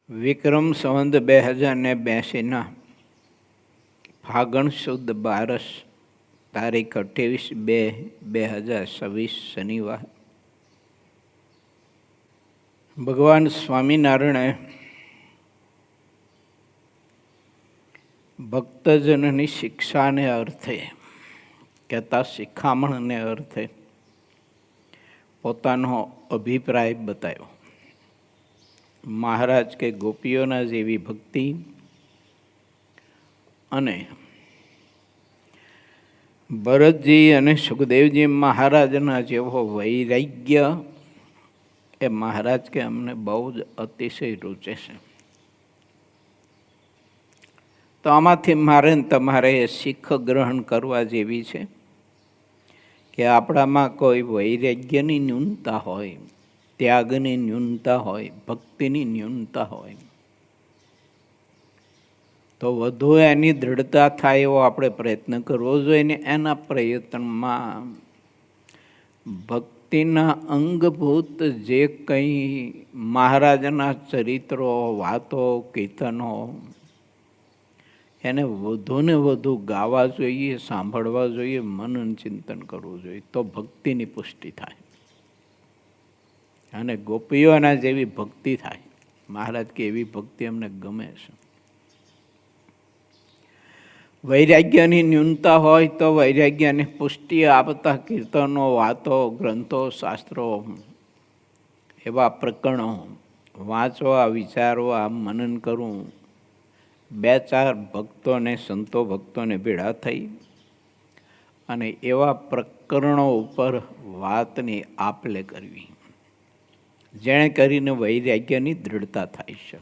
વિક્રમ સંવત 2082 ફાગણ સુદ 12 તારીખ 28/2/2026 શનિવાર. ભગવાન સ્વામિનારાયણે ભક્તજનની શિક્ષાને અર્થે કહેતા શિખામણને અર્થે પોતાનો અભિપ્રાય બતાવ્યો. મહારાજ કે ગોપીઓના જેવી ભક્તિ અને ભરતજી અને સુખદેવજી મહારાજના જેવો વૈરાગ્ય એ મહારાજ કે અમને બહુ જ અતિશય રૂચે છે. તો આમાંથી મારે તમારે શીખ ગ્રહણ કરવા જેવી છે કે આપણામાં કોઈ વૈરાગ્યની ન્યૂનતા હોય, ત્યાગની ન્યૂનતા હોય, ભક્તિની ન્યૂનતા હોય તો વધુ એની દૃઢતા થાય એવો આપણે પ્રયત્ન કરવો જોઈએ ને એના પ્રયત્નમાં ભક્તિના અંગભૂત જે કંઈ મહારાજના ચરિત્રો, વાતો, કીર્તનો એને વધુ ને વધુ ગાવા જોઈએ, સાંભળવા જોઈએ, મનન ચિંતન કરવું જોઈએ તો ભક્તિની પુષ્ટિ થાય અને ગોપીઓના જેવી ભક્તિ થાય. મહારાજ કે એવી ભક્તિ અમને ગમે છે. વૈરાગ્યની ન્યૂનતા હોય તો વૈરાગ્યની પુષ્ટિ આપતા કીર્તનો, વાતો, ગ્રંથો, શાસ્ત્રો એવા પ્રકરણો વાંચવા, વિચારવા, મનન કરવું, 2-4 ભક્તોને, સંતો ભક્તોને ભેળા થઈ અને એવા પ્રકરણો ઉપર વાતની આપ-લે કરવી જેણે કરીને વૈરાગ્યની દૃઢતા થાય છે.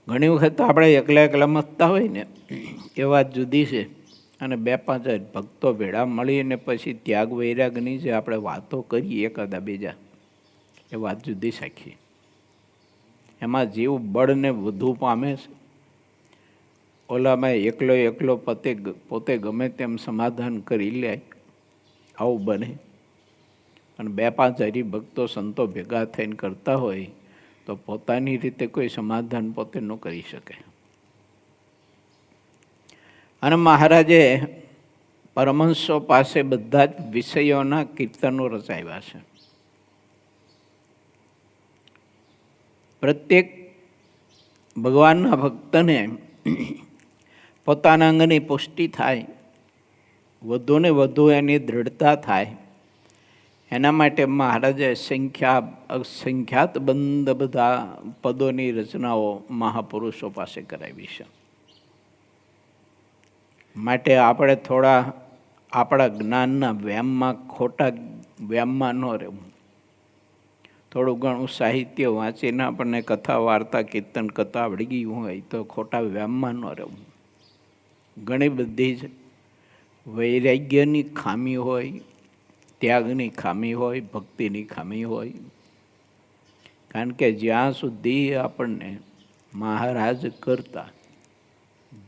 ઘણી વખત આપણે એકલા મથતા હોય ને એ વાત જુદી છે અને 2-5 ભક્તો ભેળા મળીને પછી ત્યાગ વૈરાગની જે આપણે વાતો કરીએ એકાદા બીજા એ વાત જુદી સાખી. એમાં જીવ બળને વધુ પામે છે. ઓલામાં એકલો પોતે ગમે તેમ સમાધાન કરી લે આવું બને અને 2-5 હરિભક્તો સંતો ભેગા થઈને કરતા હોય તો પોતાની રીતે કોઈ સમાધાન પોતે ન કરી શકે. અને મહારાજે પરમહંસો પાસે બધા જ વિષયોના કીર્તનો રચાવ્યા છે. પ્રત્યેક ભગવાનના ભક્તને પોતાના અંગની પુષ્ટિ થાય, વધુ ને વધુ એની દૃઢતા થાય એના માટે મહારાજે અસંખ્યાત બંધ બધા પદોની રચનાઓ મહાપુરુષો પાસે કરાવી છે. માટે આપણે થોડા આપણા જ્ઞાનના વ્યામમાં, ખોટા વ્યામમાં ન રહેવું. થોડું ઘણું સાહિત્ય વાંચીને આપણને કથા, વાર્તા, કીર્તન કથા આવડી ગયું હોય તો ખોટા વ્યામમાં ન રહેવું. ઘણી બધી જ વૈરાગ્યની ખામી હોય, ત્યાગની ખામી હોય, ભક્તિની ખામી હોય. કારણ કે જ્યાં સુધી આપણને મહારાજ કરતા,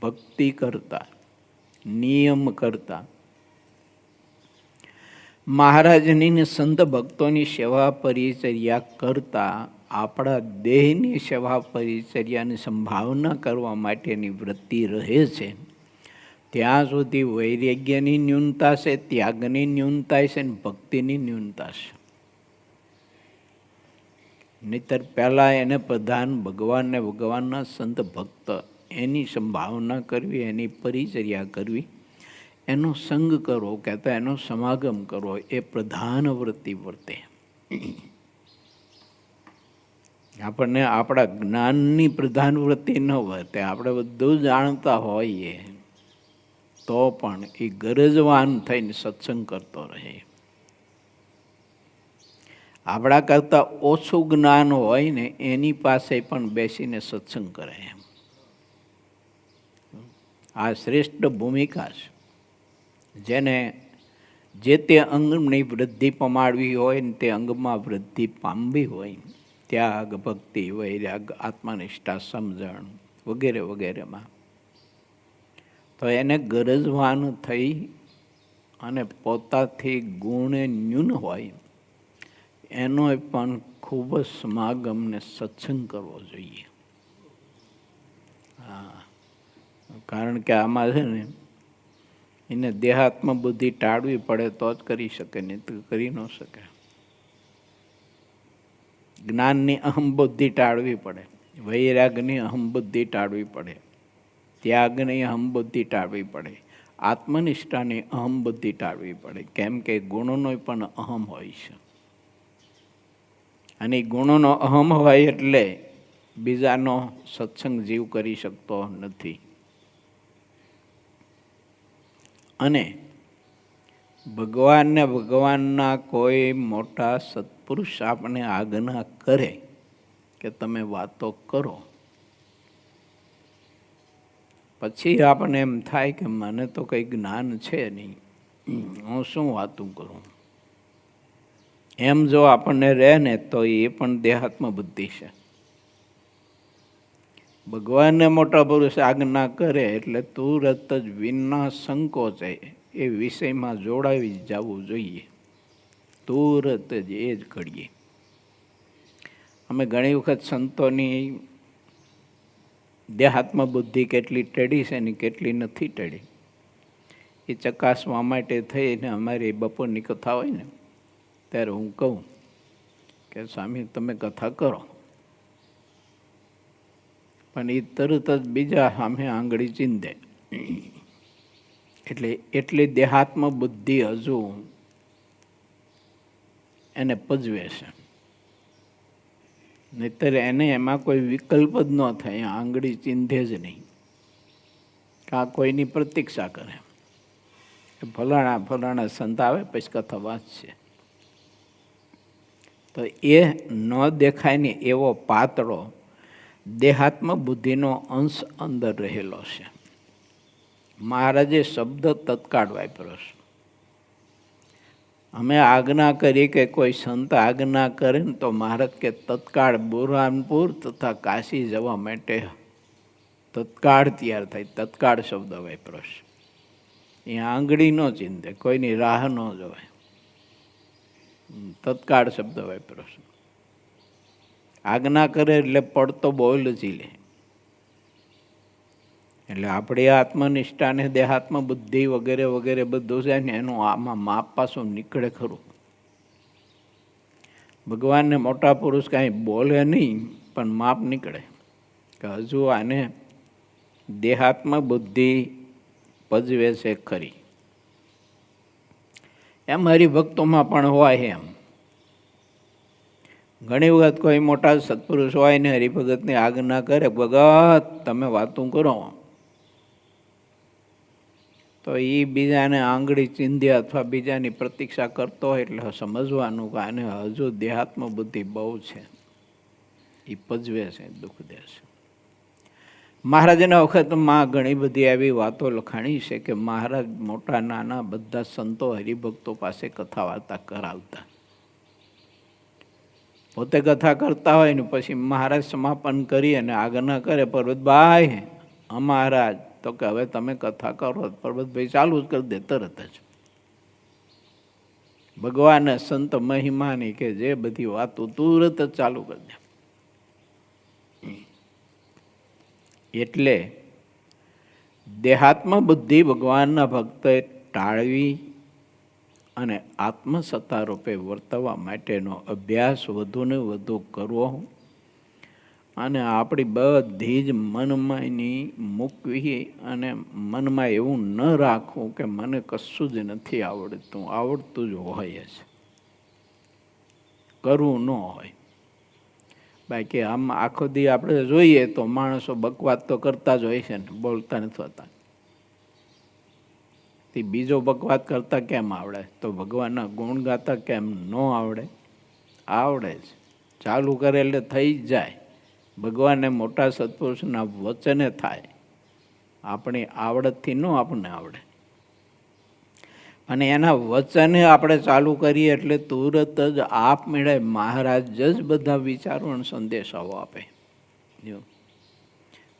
ભક્તિ કરતા, નિયમ કરતા, મહારાજની સંત ભક્તોની સેવા પરિચર્યા કરતા આપણા દેહની સેવા પરિચર્યાની સંભાવના કરવા માટેની વૃત્તિ રહે છે ત્યાં સુધી વૈરાગ્યની ન્યૂનતા છે, ત્યાગની ન્યૂનતા છે ને ભક્તિની ન્યૂનતા છે. નહીતર પહેલાં એને પ્રધાન ભગવાનને, ભગવાનના સંત ભક્ત એની સંભાવના કરવી, એની પરિચર્યા કરવી, એનો સંગ કરવો, કહેતા એનો સમાગમ કરવો એ પ્રધાન વૃત્તિ વર્તે. આપણને આપણા જ્ઞાનની પ્રધાન વૃત્તિ ન વર્તે. આપણે બધું જાણતા હોઈએ તો પણ એ ગરજવાન થઈને સત્સંગ કરતો રહે. આપણા કરતાં ઓછું જ્ઞાન હોય ને એની પાસે પણ બેસીને સત્સંગ કરે. આ શ્રેષ્ઠ ભૂમિકા છે. જેને જે તે અંગની વૃદ્ધિ પમાડવી હોય ને તે અંગમાં વૃદ્ધિ પામવી હોય, ત્યાગ, ભક્તિ, વૈરાગ, આત્મનિષ્ઠા, સમજણ વગેરે વગેરેમાં, તો એને ગરજવાન થઈ અને પોતાથી ગુણ ન્યૂન હોય એનો પણ ખૂબ જ સમાગમ ને સત્સંગ કરવો જોઈએ. હા, કારણ કે આમાં છે ને એને દેહાત્મ બુદ્ધિ ટાળવી પડે તો જ કરી શકે, નહીં તો કરી ન શકે. જ્ઞાનની અહમ બુદ્ધિ ટાળવી પડે, વૈરાગની અહમ બુદ્ધિ ટાળવી પડે, ત્યાગની અહમ બુદ્ધિ ટાળવી પડે, આત્મનિષ્ઠાની અહમ બુદ્ધિ ટાળવી પડે. કેમ કે ગુણોનો પણ અહમ હોય છે, અને ગુણોનો અહમ હોય એટલે બીજાનો સત્સંગ જીવ કરી શકતો નથી. અને ભગવાનને ભગવાનના કોઈ મોટા સત્પુરુષ આપણે આજ્ઞા કરે કે તમે વાતો કરો, પછી આપણને એમ થાય કે મને તો કંઈ જ્ઞાન છે નહીં, હું શું વાતું કરું. એમ જો આપણને રહે ને તો એ પણ દેહાત્મ બુદ્ધિ છે. ભગવાનને મોટા પુરુષ આજ્ઞા કરે એટલે તુરત જ વિના સંકોચે એ વિષયમાં જોડાવી જવું જોઈએ, તુરત જ એ જ ઘડીએ. અમે ઘણી વખત સંતોની દેહાત્મ બુદ્ધિ કેટલી ટેડી છે ને કેટલી નથી ટેડી એ ચકાસવા માટે થઈને અમારી બપોરની કથા હોય ને ત્યારે હું કહું કે સ્વામી તમે કથા કરો, પણ એ તરત જ બીજા સામે આંગળી ચીંધે. એટલે એટલી દેહાત્મ બુદ્ધિ હજુ એને પજવે છે, નહીતર એને એમાં કોઈ વિકલ્પ જ ન થાય, આંગળી ચીંધે જ નહીં. કાં કોઈની પ્રતીક્ષા કરે ફલાણા ફલાણા સંત આવે પછી કથા વાંચશે, તો એ ન દેખાય ને એવો પાતળો દેહાત્મ બુદ્ધિનો અંશ અંદર રહેલો છે. મહારાજે શબ્દ તત્કાળ વાપર્યો છે. અમે આજ્ઞા કરી કે કોઈ સંત આજ્ઞા કરે ને તો મહારાજ કે તત્કાળ બુરહાનપુર તથા કાશી જવા માટે તત્કાળ તૈયાર થાય, તત્કાળ શબ્દ વાપર્યો છે. એ આંગળી ન ચીંધે, કોઈની રાહ ન જોવાય, તત્કાળ શબ્દ વાપર્યો છે. આજ્ઞા કરે એટલે પડતો બોલ ઝીલે. એટલે આપણી આત્મનિષ્ઠા ને દેહાત્મ બુદ્ધિ વગેરે વગેરે બધું છે ને એનું આમાં માપ પાછું નીકળે ખરું. ભગવાનને મોટા પુરુષ કાંઈ બોલે નહીં પણ માપ નીકળે કે હજુ આને દેહાત્મ બુદ્ધિ પજવે છે ખરી. એમ હરિભક્તોમાં પણ હોય. એમ ઘણી વખત કોઈ મોટા સત્પુરુષ હોય ને હરિભગતની આજ્ઞા કરે, ભગત તમે વાતું કરો, તો એ બીજાને આંગળી ચીંધ્યા અથવા બીજાની પ્રતીક્ષા કરતો હોય એટલે સમજવાનું કે આને હજુ દેહાત્મ બુદ્ધિ બહુ છે, એ પજવે છે, દુઃખ દે છે. મહારાજના વખતમાં ઘણી બધી એવી વાતો લખાણી છે કે મહારાજ મોટા નાના બધા સંતો હરિભક્તો પાસે કથા વાર્તા કરાવતા. પોતે કથા કરતા હોય ને પછી મહારાજ સમાપન કરી અને આજ્ઞા કરે, પર્વતભાઈ મહારાજ તો કે હવે તમે કથા કરો. પર્વતભાઈ ચાલુ જ કરી દે તરત જ. ભગવાન સંત મહિમાની કે જે બધી વાતો તુરત જ ચાલુ કરી દે. એટલે દેહાત્મ બુદ્ધિ ભગવાનના ભક્તોએ ટાળવી અને આત્મસત્તા રૂપે વર્તવા માટેનો અભ્યાસ વધુને વધુ કરવો અને આપણી બધી જ મનમાયની મૂકવી અને મનમાં એવું ન રાખવું કે મને કશું જ નથી આવડતું, આવડતું જ હોય જ, કરવું ન હોય. બાકી આમ આખો દી આપણે જોઈએ તો માણસો બકવાત તો કરતા જ હોય છે ને, બોલતા નથી હોતા. તે બીજો બકવાત કરતા કેમ આવડે? તો ભગવાનના ગુણ ગાતા કેમ ન આવડે? આવડે જ. ચાલુ કરે એટલે થઈ જ જાય. ભગવાનને મોટા સત્પુરુષના વચને થાય, આપણી આવડતથી ન આપણને આવડે. અને એના વચને આપણે ચાલુ કરીએ એટલે તુરત જ આપમેળે મહારાજ જ બધા વિચારો અને સંદેશાઓ આપે.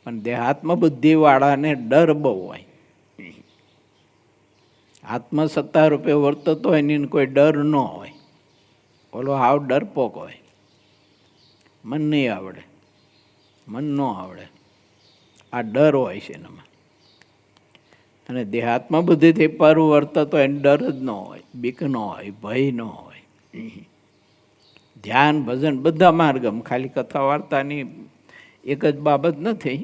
પણ દેહાત્મ બુદ્ધિવાળાને ડર બહુ હોય. આત્મસત્તા રૂપે વર્તતો હોય ને કોઈ ડર ન હોય. ઓલો હાવ ડરપોક હોય, મન નહીં આવડે, મન ન આવડે, આ ડર હોય છે એનામાં. અને દેહાત્મા બુદ્ધિથી પારું વર્તતો એને ડર જ ન હોય, બીક ન હોય, ભય ન હોય. ધ્યાન ભજન બધા માર્ગમ, ખાલી કથા વાર્તાની એક જ બાબત નથી,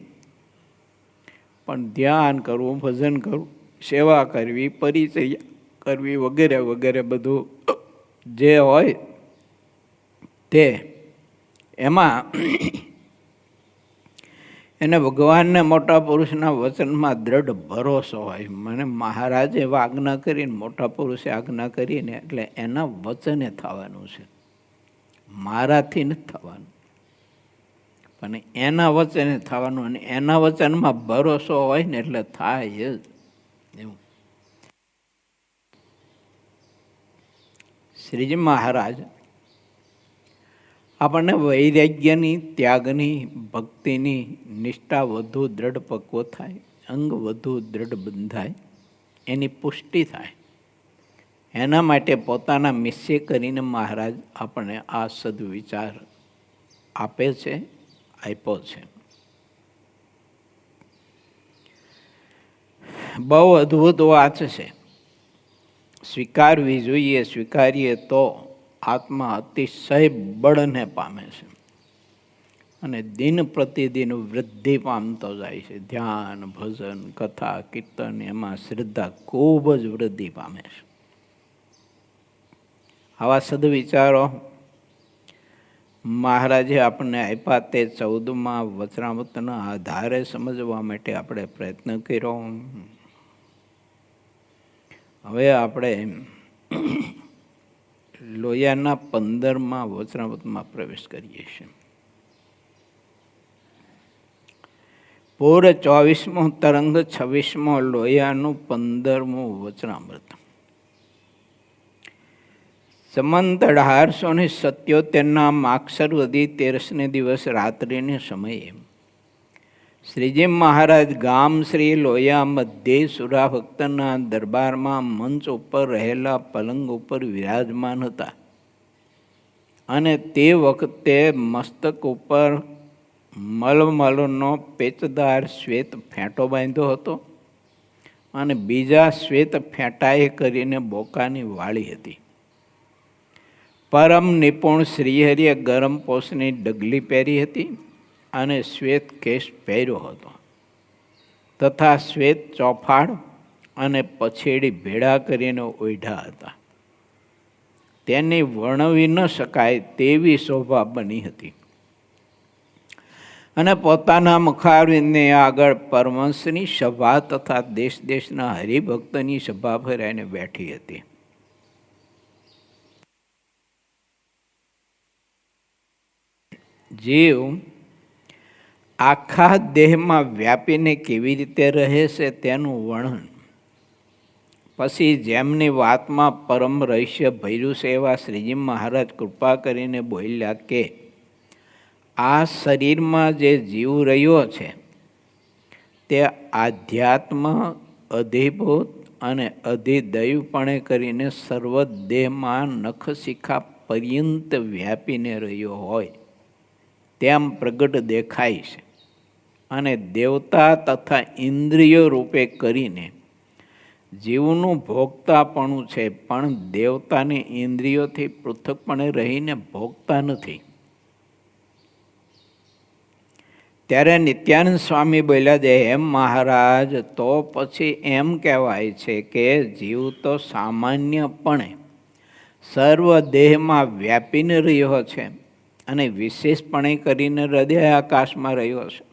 પણ ધ્યાન કરવું, ભજન કરવું, સેવા કરવી, પરિચય કરવી વગેરે વગેરે બધું જે હોય તે એમાં એને ભગવાનને મોટા પુરુષના વચનમાં દ્રઢ ભરોસો હોય. મને મહારાજે એવા આજ્ઞા કરીને, મોટા પુરુષે આજ્ઞા કરીને, એટલે એના વચને થવાનું છે, મારાથી નથી થવાનું, પણ એના વચને થવાનું. અને એના વચનમાં ભરોસો હોય ને એટલે થાય જ એવું. શ્રીજી મહારાજ આપણને વૈરાગ્યની, ત્યાગની, ભક્તિની નિષ્ઠા વધુ દ્રઢ પક્વ થાય, અંગ વધુ દ્રઢ બંધાય, એની પુષ્ટિ થાય, એના માટે પોતાના મિશ્ય કરીને મહારાજ આપણને આ સદવિચાર આપે છે, આપ્યો છે. બહુ અદ્ભુત વાત છે, સ્વીકારવી જોઈએ. સ્વીકારીએ તો આત્મા અતિશય બળને પામે છે અને દિન પ્રતિદિન વૃદ્ધિ પામતો જાય છે. ધ્યાન, ભજન, કથા, કીર્તન એમાં શ્રદ્ધા ખૂબ જ વૃદ્ધિ પામે છે. આવા સદવિચારો મહારાજે આપણને આપ્યા તે 14મા વચનામૃતના આધારે સમજવા માટે આપણે પ્રયત્ન કર્યો. હવે આપણે લોહિયાના 15મા વચનામૃતમાં પ્રવેશ કરીએ છીએ. પૂર 24મો તરંગ 26મો લોહિયાનું 15મું વચનામૃત. સંમત 1877ના માક્ષર વધી 13ને દિવસ રાત્રિને સમયે શ્રીજી મહારાજ ગામ શ્રી લોહિયા મધ્યે સુરા ભક્તના દરબારમાં મંચ ઉપર રહેલા પલંગ ઉપર વિરાજમાન હતા. અને તે વખતે મસ્તક ઉપર મલમલનો પેચદાર શ્વેત ફેંટો બાંધ્યો હતો અને બીજા શ્વેત ફેંટાએ કરીને બોકાની વાળી હતી. પરમ નિપુણ શ્રીહરિએ ગરમ પોષની ડગલી પહેરી હતી અને શ્વેત કેશ પહેર્યો હતો તથા શ્વેત ચોફાડ અને પછેડી ભેળા કરીને ઓઢ્યા હતા. તેની વર્ણવી ન શકાય તેવી શોભા બની હતી. અને પોતાના મુખારવિંદને આગળ પરમહંસની સભા તથા દેશ દેશના હરિભક્તની સભા ભરાઈને બેઠી હતી. જીવ આખા દેહમાં વ્યાપીને કેવી રીતે રહે છે તેનું વર્ણન પછી જેમની વાતમાં પરમ રહસ્ય ભર્યું છે એવા શ્રીજી મહારાજ કૃપા કરીને બોલ્યા કે આ શરીરમાં જે જીવ રહ્યો છે તે આધ્યાત્મ, અધિભૂત અને અધિદૈવપણે કરીને સર્વદેહમાં નખશિખા પર્યંત વ્યાપીને રહ્યો હોય તેમ પ્રગટ દેખાય છે. અને દેવતા તથા ઇન્દ્રિયો રૂપે કરીને જીવનું ભોગતાપણું છે, પણ દેવતાની ઇન્દ્રિયોથી પૃથકપણે રહીને ભોગતા નથી. ત્યારે નિત્યાનંદ સ્વામી બોલ્યા છે, એમ મહારાજ, તો પછી એમ કહેવાય છે કે જીવ તો સામાન્યપણે સર્વ દેહમાં વ્યાપીને રહ્યો છે અને વિશેષપણે કરીને હૃદય આકાશમાં રહ્યો છે.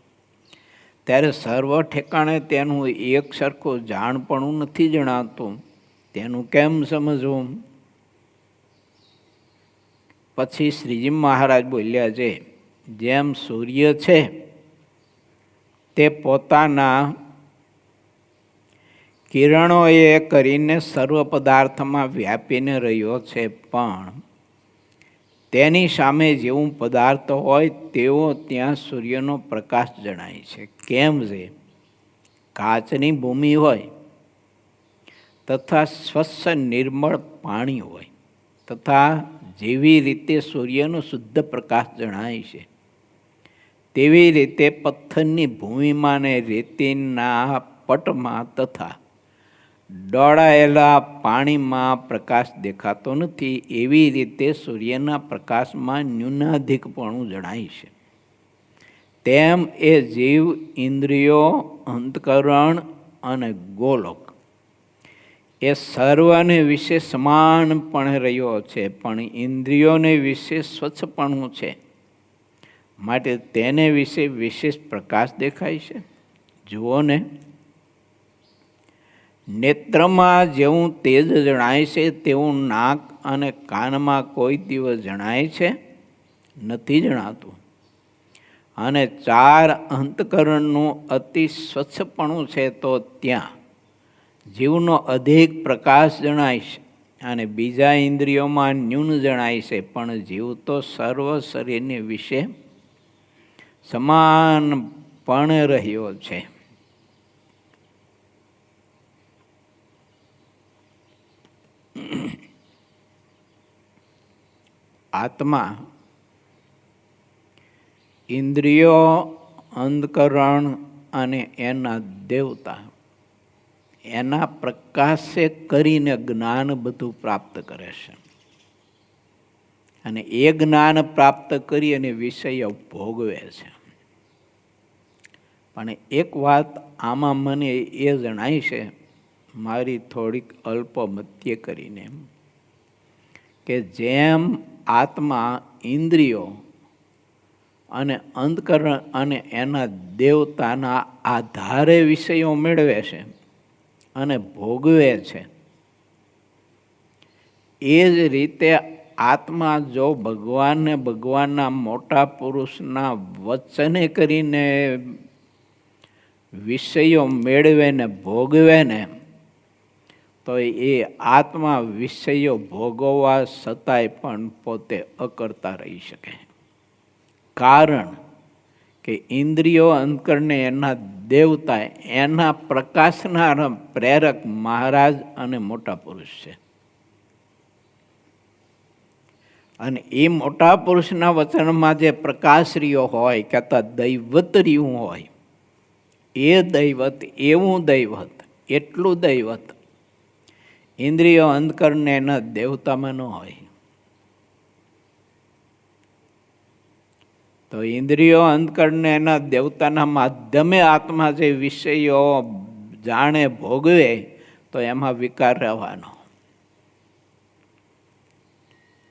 ત્યારે સર્વ ઠેકાણે તેનું એક સરખું જાણપણું નથી જણાતું, તેનું કેમ સમજવું? પછી શ્રીજી મહારાજ બોલ્યા છે, જેમ સૂર્ય છે તે પોતાના કિરણોએ કરીને સર્વ પદાર્થમાં વ્યાપીને રહ્યો છે, પણ તેની સામે જેવું પદાર્થ હોય તેવો ત્યાં સૂર્યનો પ્રકાશ જણાય છે. કેમ છે? કાચની ભૂમિ હોય તથા સ્વચ્છ નિર્મળ પાણી હોય તથા જેવી રીતે સૂર્યનો શુદ્ધ પ્રકાશ જણાય છે, તેવી રીતે પથ્થરની ભૂમિમાં ને રેતીના પટમાં તથા ડોળાયેલા પાણીમાં પ્રકાશ દેખાતો નથી, એવી રીતે સૂર્યના પ્રકાશમાં ન્યૂનાધિકપણું જણાય છે. તેમ એ જીવ, ઇન્દ્રિયો, અંતકરણ અને ગોલોક એ સર્વને વિશે સમાનપણે રહ્યો છે, પણ ઇન્દ્રિયોને વિશે સ્વચ્છપણું છે, માટે તેને વિશે વિશેષ પ્રકાશ દેખાય છે. જુઓ ને, નેત્રમાં જેવું તેજ જણાય છે તેવું નાક અને કાનમાં કોઈ દિવસ જણાય છે? નથી જણાતું. અને 4 અંતકરણનું અતિ સ્વચ્છપણું છે તો ત્યાં જીવનો અધિક પ્રકાશ જણાય છે, અને બીજા ઇન્દ્રિયોમાં ન્યૂન જણાય છે, પણ જીવ તો સર્વ શરીરની વિશે સમાનપણે રહ્યો છે. આત્મા, ઇન્દ્રિયો, અંતકરણ અને એના દેવતા એના પ્રકાશે કરીને જ્ઞાન બધું પ્રાપ્ત કરે છે, અને એ જ્ઞાન પ્રાપ્ત કરી અને વિષયો ભોગવે છે. પણ એક વાત આમાં મને એ જણાય છે, મારી થોડીક અલ્પમત્ય કરીને, કે જેમ આત્મા, ઇન્દ્રિયો અને અંતકરણ અને એના દેવતાના આધારે વિષયો મેળવે છે અને ભોગવે છે, એ જ રીતે આત્મા જો ભગવાનને, ભગવાનના મોટા પુરુષના વચને કરીને વિષયો મેળવે ને ભોગવે ને, તો એ આત્મા વિષયો ભોગવવા છતાંય પણ પોતે અકર્તા રહી શકે. કારણ કે ઇન્દ્રિયો, અંતકરણને એના દેવતા, એના પ્રકાશના પ્રેરક મહારાજ અને મોટા પુરુષ છે. અને એ મોટા પુરુષના વચનમાં જે પ્રકાશ રહ્યો હોય, કહેતા દૈવત રહ્યું હોય, એ દૈવત, એવું દૈવત, એટલું દૈવત ઇન્દ્રિયો, અંતકરણને એના દેવતામાં ન હોય. તો ઇન્દ્રિયો, અંતકરણને એના દેવતાના માધ્યમે આત્મા જે વિષયો જાણે, ભોગવે, તો એમાં વિકાર રહેવાનો.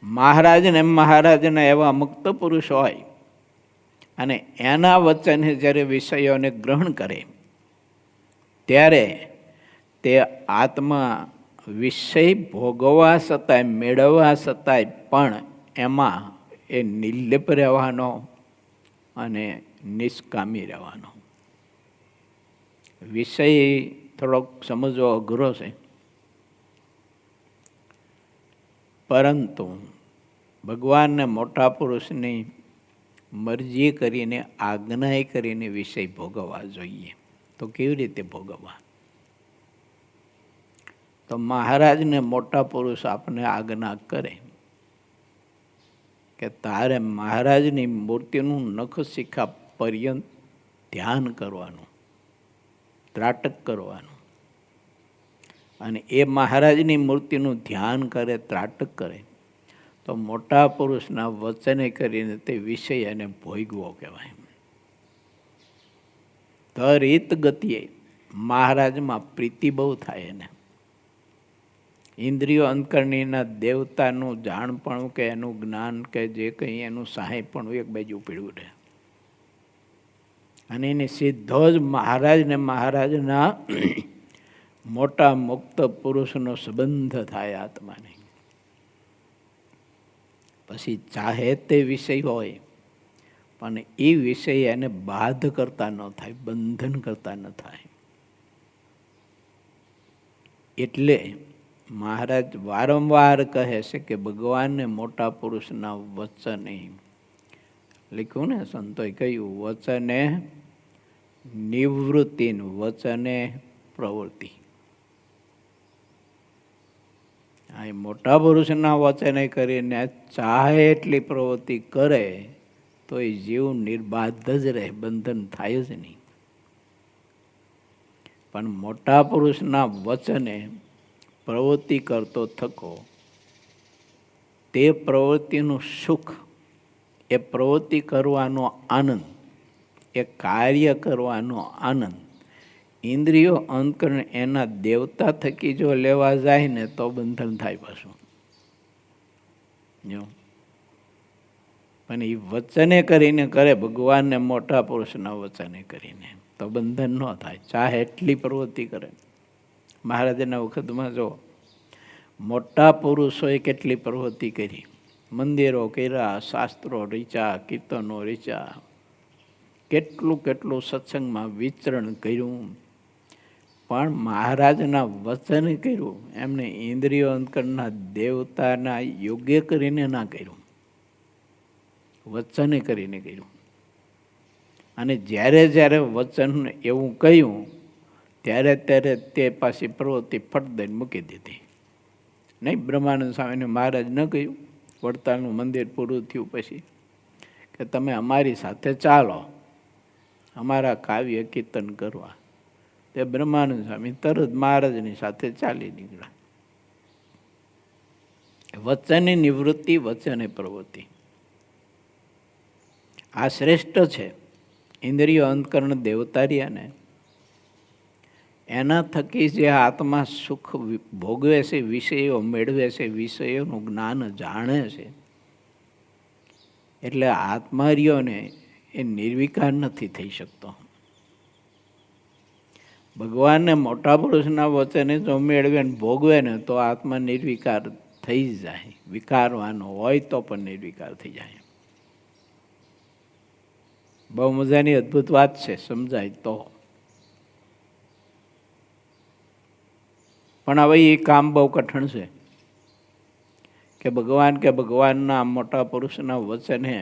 મહારાજના એવા મુક્ત પુરુષ હોય અને એના વચને જ્યારે વિષયોને ગ્રહણ કરે, ત્યારે તે આત્મા વિષય ભોગવવા છતાંય, મેળવવા છતાંય પણ એમાં એ નિર્લિપ રહેવાનો અને નિષ્કામી રહેવાનો. વિષય થોડોક સમજવો અઘરો છે, પરંતુ ભગવાનને, મોટા પુરુષની મરજી કરીને, આજ્ઞા કરીને વિષય ભોગવવા જોઈએ. તો કેવી રીતે ભોગવવા? તો મહારાજને, મોટા પુરુષ આપને આજ્ઞા કરે કે તારે મહારાજની મૂર્તિનું નખ શિખા પર્યંત ધ્યાન કરવાનું, ત્રાટક કરવાનું. અને એ મહારાજની મૂર્તિનું ધ્યાન કરે, ત્રાટક કરે, તો મોટા પુરુષના વચને કરીને તે વિષય એને ભોગવો કહેવાય. તરિત ગતિએ મહારાજમાં પ્રીતિ બહુ થાય એને. ઇન્દ્રિયો, અંતકરણીના દેવતાનું જાણપણું કે એનું જ્ઞાન કે જે કંઈ એનું સહાયપણું એક બાજુ પીડ્યું રહે, અને એને સીધો જ મહારાજને, મહારાજના મોટા મુક્ત પુરુષનો સંબંધ થાય આત્માને. પછી ચાહે તે વિષય હોય, પણ એ વિષય એને બાધ કરતા ન થાય, બંધન કરતા ન થાય. એટલે મહારાજ વારંવાર કહે છે કે ભગવાનને, મોટા પુરુષના વચને, લખ્યું ને સંતોએ કહ્યું, વચને નિવૃત્તિ, વચને પ્રવૃત્તિ. આ મોટા પુરુષના વચને કરીને ચાહે એટલી પ્રવૃત્તિ કરે તો એ જીવ નિર્બાધ જ રહે, બંધન થાય જ નહીં. પણ મોટા પુરુષના વચને પ્રવૃત્તિ કરતો થકો, તે પ્રવૃત્તિનું સુખ, એ પ્રવૃત્તિ કરવાનો આનંદ, એ કાર્ય કરવાનો આનંદ ઇન્દ્રિયો અંતકરણ એના દેવતા થકી જો લેવા જાય ને તો બંધન થાય પાછું. જો પણ એ વચને કરીને કરે, ભગવાનને મોટા પુરુષના વચને કરીને, તો બંધન ન થાય, ચાહે એટલી પ્રવૃત્તિ કરે. મહારાજના વખતમાં જો મોટા પુરુષોએ કેટલી પ્રવૃત્તિ કરી, મંદિરો કર્યા, શાસ્ત્રો રીચા, કીર્તનો રીચા, કેટલું કેટલું સત્સંગમાં વિચરણ કર્યું, પણ મહારાજના વચન કર્યું એમને ઇન્દ્રિયો અંતકરણના દેવતાના યોગ્ય કરીને ના કર્યું, વચને કરીને કર્યું. અને જ્યારે જ્યારે વચન એવું કહ્યું ત્યારે ત્યારે તે પાછી પ્રવૃત્તિ ફટ દઈને મૂકી દીધી. નહીં, બ્રહ્માનંદ સ્વામીને મહારાજ ન કહ્યું વડતાલનું મંદિર પૂરું થયું પછી કે તમે અમારી સાથે ચાલો અમારા કાવ્ય કીર્તન કરવા. તે બ્રહ્માનંદ સ્વામી તરત મહારાજની સાથે ચાલી નીકળ્યા. વચને નિવૃત્તિ, વચને પ્રવૃત્તિ આ શ્રેષ્ઠ છે. ઇન્દ્રિયો અંતકરણ દેવતાર્યાને એના થકી જે આત્મા સુખ ભોગવે છે, વિષયો મેળવે છે, વિષયોનું જ્ઞાન જાણે છે, એટલે આત્માર્યોને એ નિર્વિકાર નથી થઈ શકતો. ભગવાનને મોટા પુરુષના વચને જો મેળવે ને ભોગવે ને તો આત્મા નિર્વિકાર થઈ જાય. વિકારવાનો હોય તો પણ નિર્વિકાર થઈ જાય. બહુ મજાની અદ્ભુત વાત છે, સમજાય તો. પણ હવે એ કામ બહુ કઠણ છે કે ભગવાનના મોટા પુરુષના વચને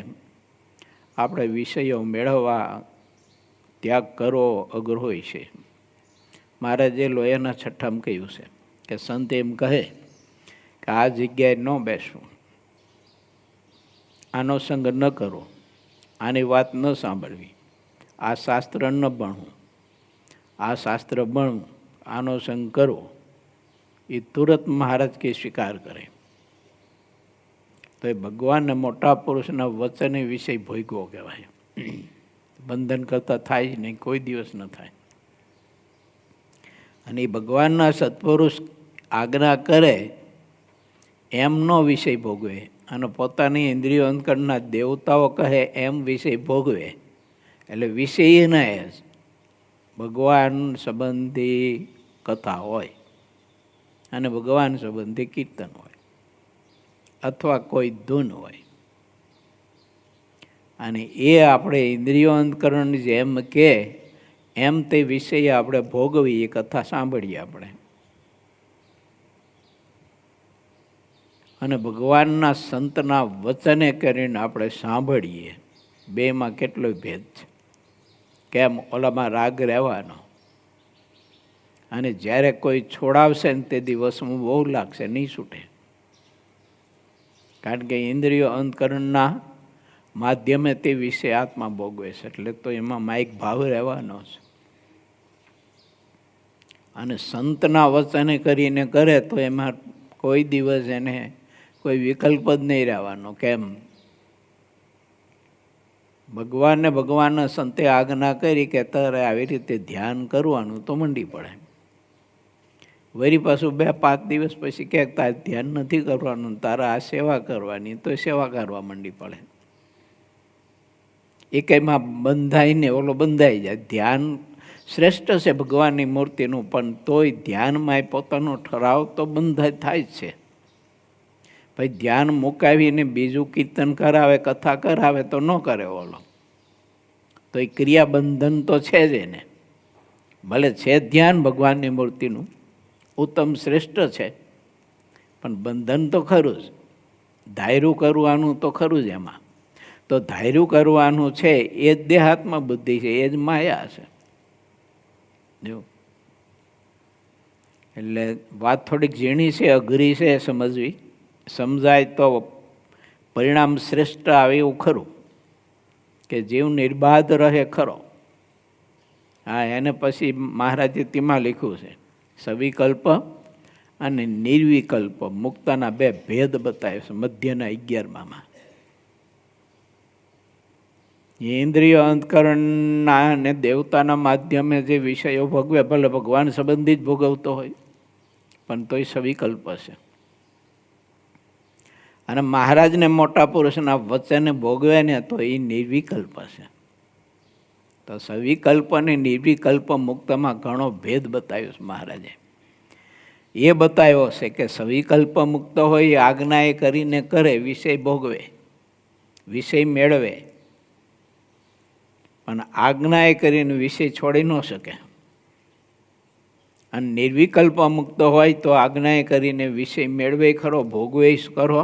આપણે વિષયો મેળવવા ત્યાગ કરવો અઘરો છે. મહારાજે લોયાના છઠ્ઠામાં કહ્યું છે કે સંત એમ કહે કે આ જગ્યાએ ન બેસવું, આનો સંગ ન કરવો, આની વાત ન સાંભળવી, આ શાસ્ત્ર ન ભણવું, આ શાસ્ત્ર ભણવું, આનો સંગ કરવો, એ તુરત મહારાજ કે સ્વીકાર કરે. તો એ ભગવાનને મોટા પુરુષના વચને વિષય ભોગવો કહેવાય. બંધન કરતા થાય જ નહીં, કોઈ દિવસ ન થાય. અને એ ભગવાનના સત્પુરુષ આજ્ઞા કરે એમનો વિષય ભોગવે અને પોતાની ઇન્દ્રિયો અંતકરણના દેવતાઓ કહે એમ વિષય ભોગવે, એટલે વિષય ના ભગવાન સંબંધી કથા હોય અને ભગવાન સંબંધી કીર્તન હોય અથવા કોઈ ધૂન હોય, અને એ આપણે ઇન્દ્રિયો અંતકરણ જેમ કે એમ તે વિષય આપણે ભોગવી, એ કથા સાંભળીએ આપણે. અને ભગવાનના સંતના વચને કરીને આપણે સાંભળીએ, બેમાં કેટલો ભેદ છે. કેમ ઓલામાં રાગ રહેવાનો, અને જ્યારે કોઈ છોડાવશે ને તે દિવસમાં બહુ લાગશે, નહીં છૂટે. કારણ કે ઇન્દ્રિયો અંતકરણના માધ્યમે તે વિશે આત્મા ભોગવે છે, એટલે તો એમાં માઇક ભાવ રહેવાનો છે. અને સંતના વચને કરીને કરે તો એમાં કોઈ દિવસ એને કોઈ વિકલ્પ જ નહીં રહેવાનો. કેમ? ભગવાનના સંતે આજ્ઞા કરી કે તારે આવી રીતે ધ્યાન કરવાનું, તો મંડી પડે. વળી પાછું 2-5 દિવસ પછી કે તારે ધ્યાન નથી કરવાનું, તારે આ સેવા કરવાની, તો સેવા કરવા મંડી પડે. એ કંઈમાં બંધાય ને ઓલો બંધાઈ જાય. ધ્યાન શ્રેષ્ઠ છે ભગવાનની મૂર્તિનું, પણ તોય ધ્યાનમાં પોતાનો ઠરાવ તો બંધાય થાય જ છે. ભાઈ ધ્યાન મુકાવીને બીજું કીર્તન કરાવે, કથા કરાવે તો ન કરે ઓલો, તો એ ક્રિયા બંધન તો છે જ એને. ભલે છે ધ્યાન ભગવાનની મૂર્તિનું ઉત્તમ શ્રેષ્ઠ છે, પણ બંધન તો ખરું જ. ધાર્યું કરવાનું તો ખરું જ એમાં. તો ધાર્યું કરવાનું છે એ જ દેહાત્મા બુદ્ધિ છે, એ જ માયા છે. જો એટલે વાત થોડીક ઝીણી છે, અઘરી છે સમજવી. સમજાય તો પરિણામ શ્રેષ્ઠ આવે એવું ખરું, કે જીવ નિર્બાધ રહે ખરો. હા, એને પછી મહારાજે તેમાં લખ્યું છે, સવિકલ્પ અને નિર્વિકલ્પ મુક્તના બે ભેદ બતાવે છે મધ્યના 11માં. ઇન્દ્રિય અંતકરણના અને દેવતાના માધ્યમે જે વિષયો ભોગવે, ભલે ભગવાન સંબંધી જ ભોગવતો હોય, પણ તોય સવિકલ્પ છે. અને મહારાજને મોટા પુરુષના વચને ભોગવે ને તો એ નિર્વિકલ્પ છે. તો સવિકલ્પ અને નિર્વિકલ્પ મુક્તમાં ઘણો ભેદ બતાવ્યો છે મહારાજે. એ બતાવ્યો છે કે સવિકલ્પ મુક્ત હોય આજ્ઞાએ કરીને કરે, વિષય ભોગવે, વિષય મેળવે, પણ આજ્ઞાએ કરીને વિષય છોડી ન શકે. અને નિર્વિકલ્પ મુક્ત હોય તો આજ્ઞાએ કરીને વિષય મેળવે ખરો, ભોગવે ખરો,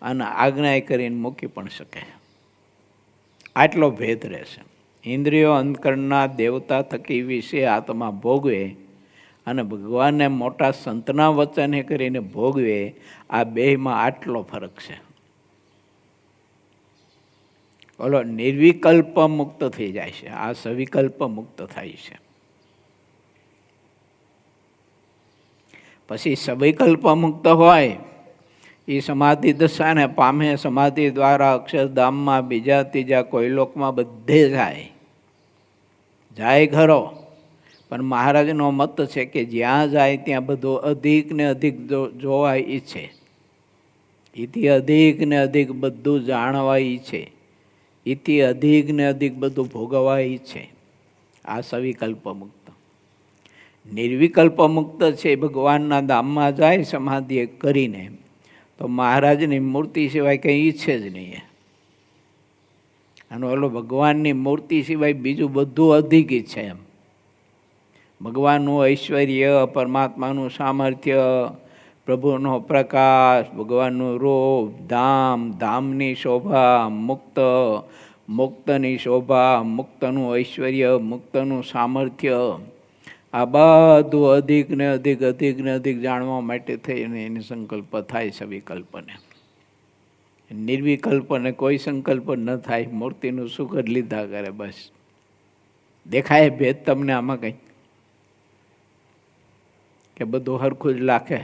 અને આજ્ઞાએ કરીને મૂકી પણ શકે. આટલો ભેદ રહેશે. ઇન્દ્રિયો અંતકરણના દેવતા થકી વિશે આત્મા ભોગવે અને ભગવાનને મોટા સંતના વચને કરીને ભોગવે, આ બેમાં આટલો ફરક છે. ઓલો નિર્વિકલ્પ મુક્ત થઈ જાય છે, આ સવિકલ્પ મુક્ત થાય છે. પછી સવિકલ્પ મુક્ત હોય એ સમાધિ દશાને પામે, સમાધિ દ્વારા અક્ષરધામમાં, બીજા ત્રીજા કોઈ લોકમાં બધે જાય ખરો. પણ મહારાજનો મત છે કે જ્યાં જાય ત્યાં બધું અધિક ને અધિક જોવા ઈચ્છે, એથી અધિક ને અધિક બધું જાણવા ઈચ્છે, એથી અધિક ને અધિક બધું ભોગવવા ઈચ્છે. આ સવિકલ્પ મુક્ત. નિર્વિકલ્પ મુક્ત છે, ભગવાનના ધામમાં જાય સમાધિ કરીને તો મહારાજની મૂર્તિ સિવાય કંઈ ઈચ્છે જ નહીં. અને ઓલો ભગવાનની મૂર્તિ સિવાય બીજું બધું અધિક ઈચ્છે. એમ ભગવાનનું ઐશ્વર્ય, પરમાત્માનું સામર્થ્ય, પ્રભુનો પ્રકાશ, ભગવાનનું રૂપ, ધામ, ધામની શોભા, મુક્ત, મુક્તની શોભા, મુક્તનું ઐશ્વર્ય, મુક્તનું સામર્થ્ય, આ બધું અધિક ને અધિક, અધિક ને અધિક જાણવા માટે થઈને એને સંકલ્પ થાય સવિકલ્પને. નિર્વિકલ્પને કોઈ સંકલ્પ ન થાય, મૂર્તિનું સુખ જ લીધા કરે બસ. દેખાય ભેદ તમને આમાં કંઈ? કે બધું હરખું જ લાખે,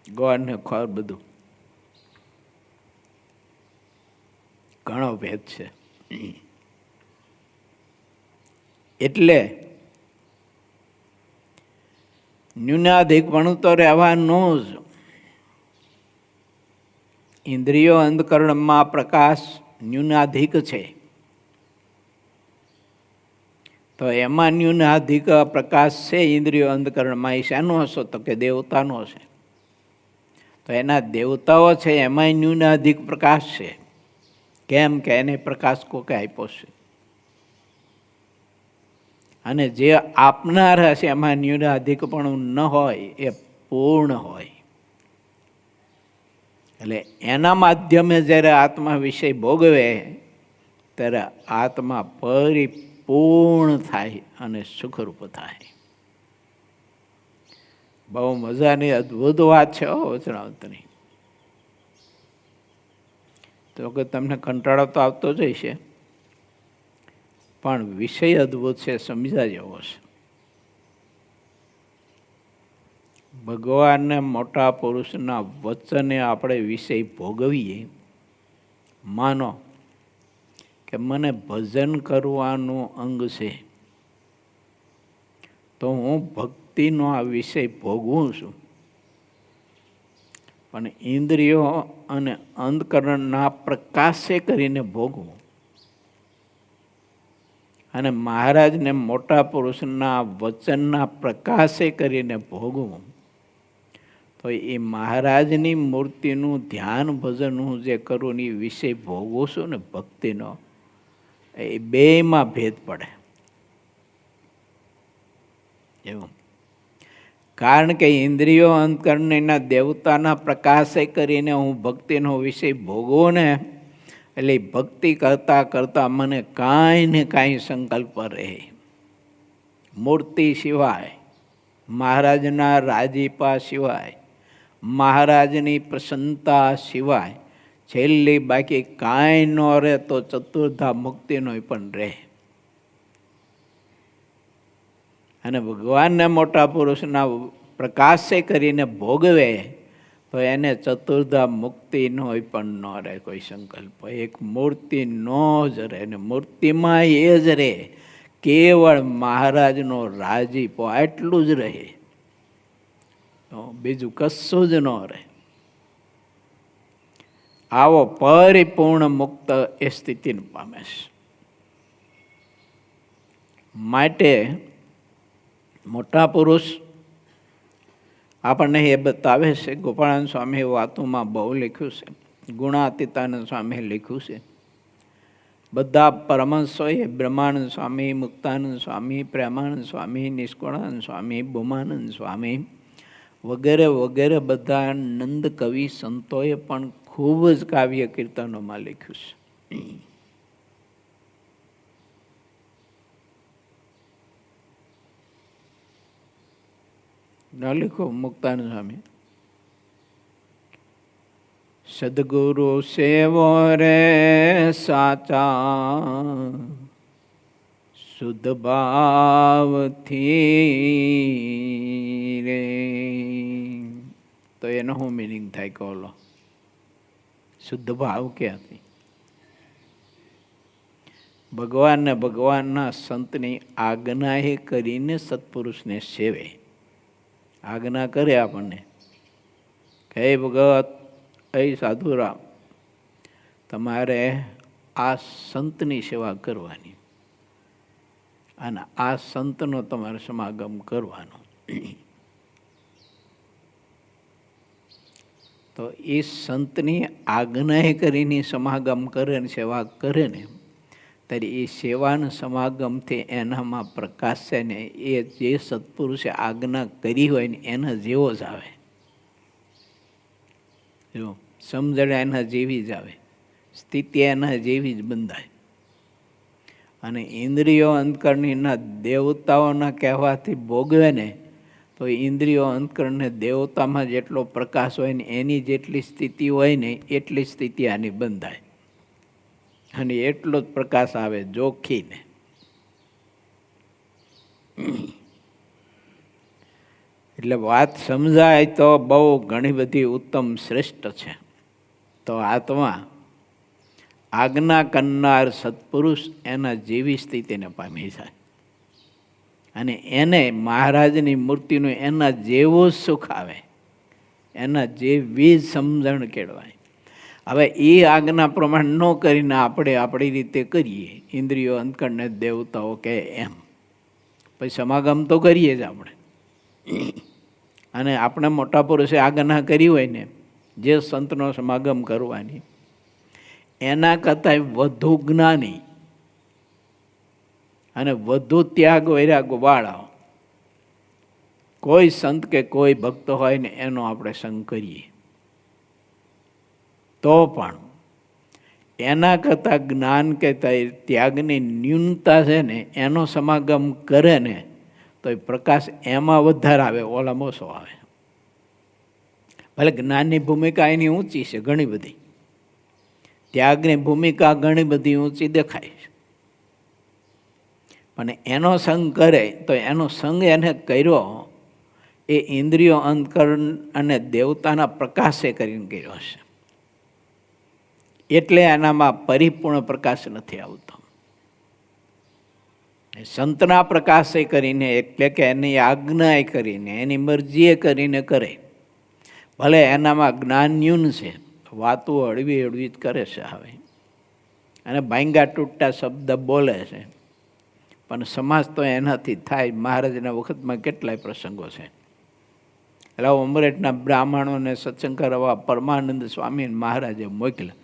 ગોળ ને ખોર બધું? ઘણો ભેદ છે. એટલે ન્યૂનાધિક પણ તો રહેવાનું જ. ઇન્દ્રિયો અંતકરણમાં પ્રકાશ ન્યૂનાધિક છે, તો એમાં ન્યૂનાધિક પ્રકાશ છે ઇન્દ્રિયો અંતકરણમાં. એ શાનો હશો? તો કે દેવતાનો છે. તો એના દેવતાઓ છે એમાંય ન્યૂનાધિક પ્રકાશ છે. કેમ કે એને પ્રકાશ કોકે આપ્યો છે, અને જે આપનાર હશે એમાં ન્યૂનાધિક પણ ન હોય, એ પૂર્ણ હોય. એટલે એના માધ્યમે જ્યારે આત્મા વિષય ભોગવે ત્યારે આત્મા પરિપૂર્ણ થાય અને સુખરૂપ થાય. બહુ મજાની અદ્ભુત વાત છે વચનાવતની. તો કે તમને કંટાળો તો આવતો જ હશે, પણ વિષય અદ્ભુત છે, સમજા જેવો છે. ભગવાનને મોટા પુરુષના વચને આપણે વિષય ભોગવીએ. માનો કે મને ભજન કરવાનું અંગ છે, તો હું ભક્તિનો આ વિષય ભોગવું છું, પણ ઇન્દ્રિયો અને અંતકરણના પ્રકાશે કરીને ભોગવું. અને મહારાજને મોટા પુરુષના વચનના પ્રકાશે કરીને ભોગવું. તો એ મહારાજની મૂર્તિનું ધ્યાન ભજન હું જે કરું ને એ વિષય ભોગવું છું ને ભક્તિનો, એ બેમાં ભેદ પડે. એવું કારણ કે ઇન્દ્રિયો અંતકરણના દેવતાના પ્રકાશે કરીને હું ભક્તિનો વિષય ભોગવું ને, એટલે ભક્તિ કરતાં કરતાં મને કાંઈ ને કાંઈ સંકલ્પ રહે મૂર્તિ સિવાય. મહારાજના રાજીપા સિવાય, મહારાજની પ્રસન્નતા સિવાય છેલ્લી બાકી કાંઈ ન રહે તો ચતુર્ધા મુક્તિનો પણ રહે. અને ભગવાનને મોટા પુરુષના પ્રકાશે કરીને ભોગવે તો એને ચતુર્ધા મુક્તિનો પણ ન રહે કોઈ સંકલ્પ. એક મૂર્તિ નો જ રહે, ને મૂર્તિમાં એ જ રહે કેવળ મહારાજનો રાજીપો, આટલું જ રહે, બીજું કશું જ ન રહે. આવો પરિપૂર્ણ મુક્ત એ સ્થિતિને પામે છે. માટે મોટા પુરુષ આપણને એ બતાવે છે. ગોપાળાનંદ સ્વામી વાતોમાં બહુ લખ્યું છે, ગુણાતીતાનંદ સ્વામી લખ્યું છે, બધા પરમહંસોએ, બ્રહ્માનંદ સ્વામી, મુક્તાનંદ સ્વામી, પ્રેમાનંદ સ્વામી, નિષ્કુળાનંદ સ્વામી, ભૂમાનંદ સ્વામી વગેરે વગેરે બધા નંદ કવિ સંતોએ પણ ખૂબ જ કાવ્ય કીર્તનોમાં લખ્યું છે. ન લખો મુક્તાનંદ સ્વામી, સદગુરુ સેવો રે સાચા શુદ્ધ ભાવથી રે. તો એનો શું મિનિંગ થાય કહો? શુદ્ધ ભાવ ક્યાંથી? ભગવાનને ભગવાનના સંતની આજ્ઞાએ કરીને સત્પુરુષને સેવે. આજ્ઞા કરે આપણને કે હે ભગત, એ સાધુરામ, તમારે આ સંતની સેવા કરવાની અને આ સંતનો તમારે સમાગમ કરવાનો. તો એ સંતની આજ્ઞાએ કરીને સમાગમ કરે ને સેવા કરે ને, ત્યારે એ સેવાના સમાગમથી એનામાં પ્રકાશ છે ને, એ જે સત્પુરુષે આજ્ઞા કરી હોય ને એના જેવો જ આવે. જો સમજણ એના જેવી જ આવે, સ્થિતિ એના જેવી જ બંધાય. અને ઇન્દ્રિયો અંતકરણના દેવતાઓના કહેવાથી ભોગવે ને, તો ઇન્દ્રિયો અંતકરણને દેવતામાં જેટલો પ્રકાશ હોય ને એની જેટલી સ્થિતિ હોય ને એટલી સ્થિતિ આની બંધાય. અને એટલો જ પ્રકાશ આવે જોખીને. એટલે વાત સમજાય તો બહુ ઘણી બધી ઉત્તમ શ્રેષ્ઠ છે. તો આત્મા આજ્ઞા કરનાર સત્પુરુષ એના જેવી સ્થિતિને પામી જાય અને એને મહારાજની મૂર્તિનું એના જેવું સુખ આવે, એના જેવી સમજણ કેળવાય. હવે એ આજ્ઞા પ્રમાણે ન કરીને આપણે આપણી રીતે કરીએ, ઇન્દ્રિયો અંતકરણને દેવતાઓ કે એમ, પછી સમાગમ તો કરીએ જ આપણે. અને આપણે મોટા પુરુષે આજ્ઞા કરી હોય ને જે સંતનો સમાગમ કરવાની, એના કરતાં વધુ જ્ઞાની અને વધુ ત્યાગ વૈરાગ વાળા કોઈ સંત કે કોઈ ભક્ત હોય ને એનો આપણે સંગ કરીએ તો પણ એના કરતાં જ્ઞાન કે ત્યાગની ન્યૂનતા છે ને, એનો સમાગમ કરે ને તો એ પ્રકાશ એમાં વધારે આવે, ઓલામાં ઓછો આવે. ભલે જ્ઞાનની ભૂમિકા એની ઊંચી છે ઘણી બધી, ત્યાગની ભૂમિકા ઘણી બધી ઊંચી દેખાય છે, પણ એનો સંગ કરે તો એનો સંગ એને કર્યો એ ઇન્દ્રિયો અંતકરણ અને દેવતાના પ્રકાશે કરીને કર્યો છે, એટલે એનામાં પરિપૂર્ણ પ્રકાશ નથી આવતો. સંતના પ્રકાશે કરીને, એટલે કે એની આજ્ઞાએ કરીને, એની મરજીએ કરીને કરે. ભલે એનામાં જ્ઞાન ન્યૂન છે, વાતો હળવી હળવી જ કરે છે હવે, અને ભાંગા તૂટતા શબ્દ બોલે છે, પણ સમાજ તો એનાથી થાય. મહારાજના વખતમાં કેટલાય પ્રસંગો છે. એટલે ઉમરેઠના બ્રાહ્મણોને સત્સંગ કરવા પરમાનંદ સ્વામી મહારાજે મોકલ્યા.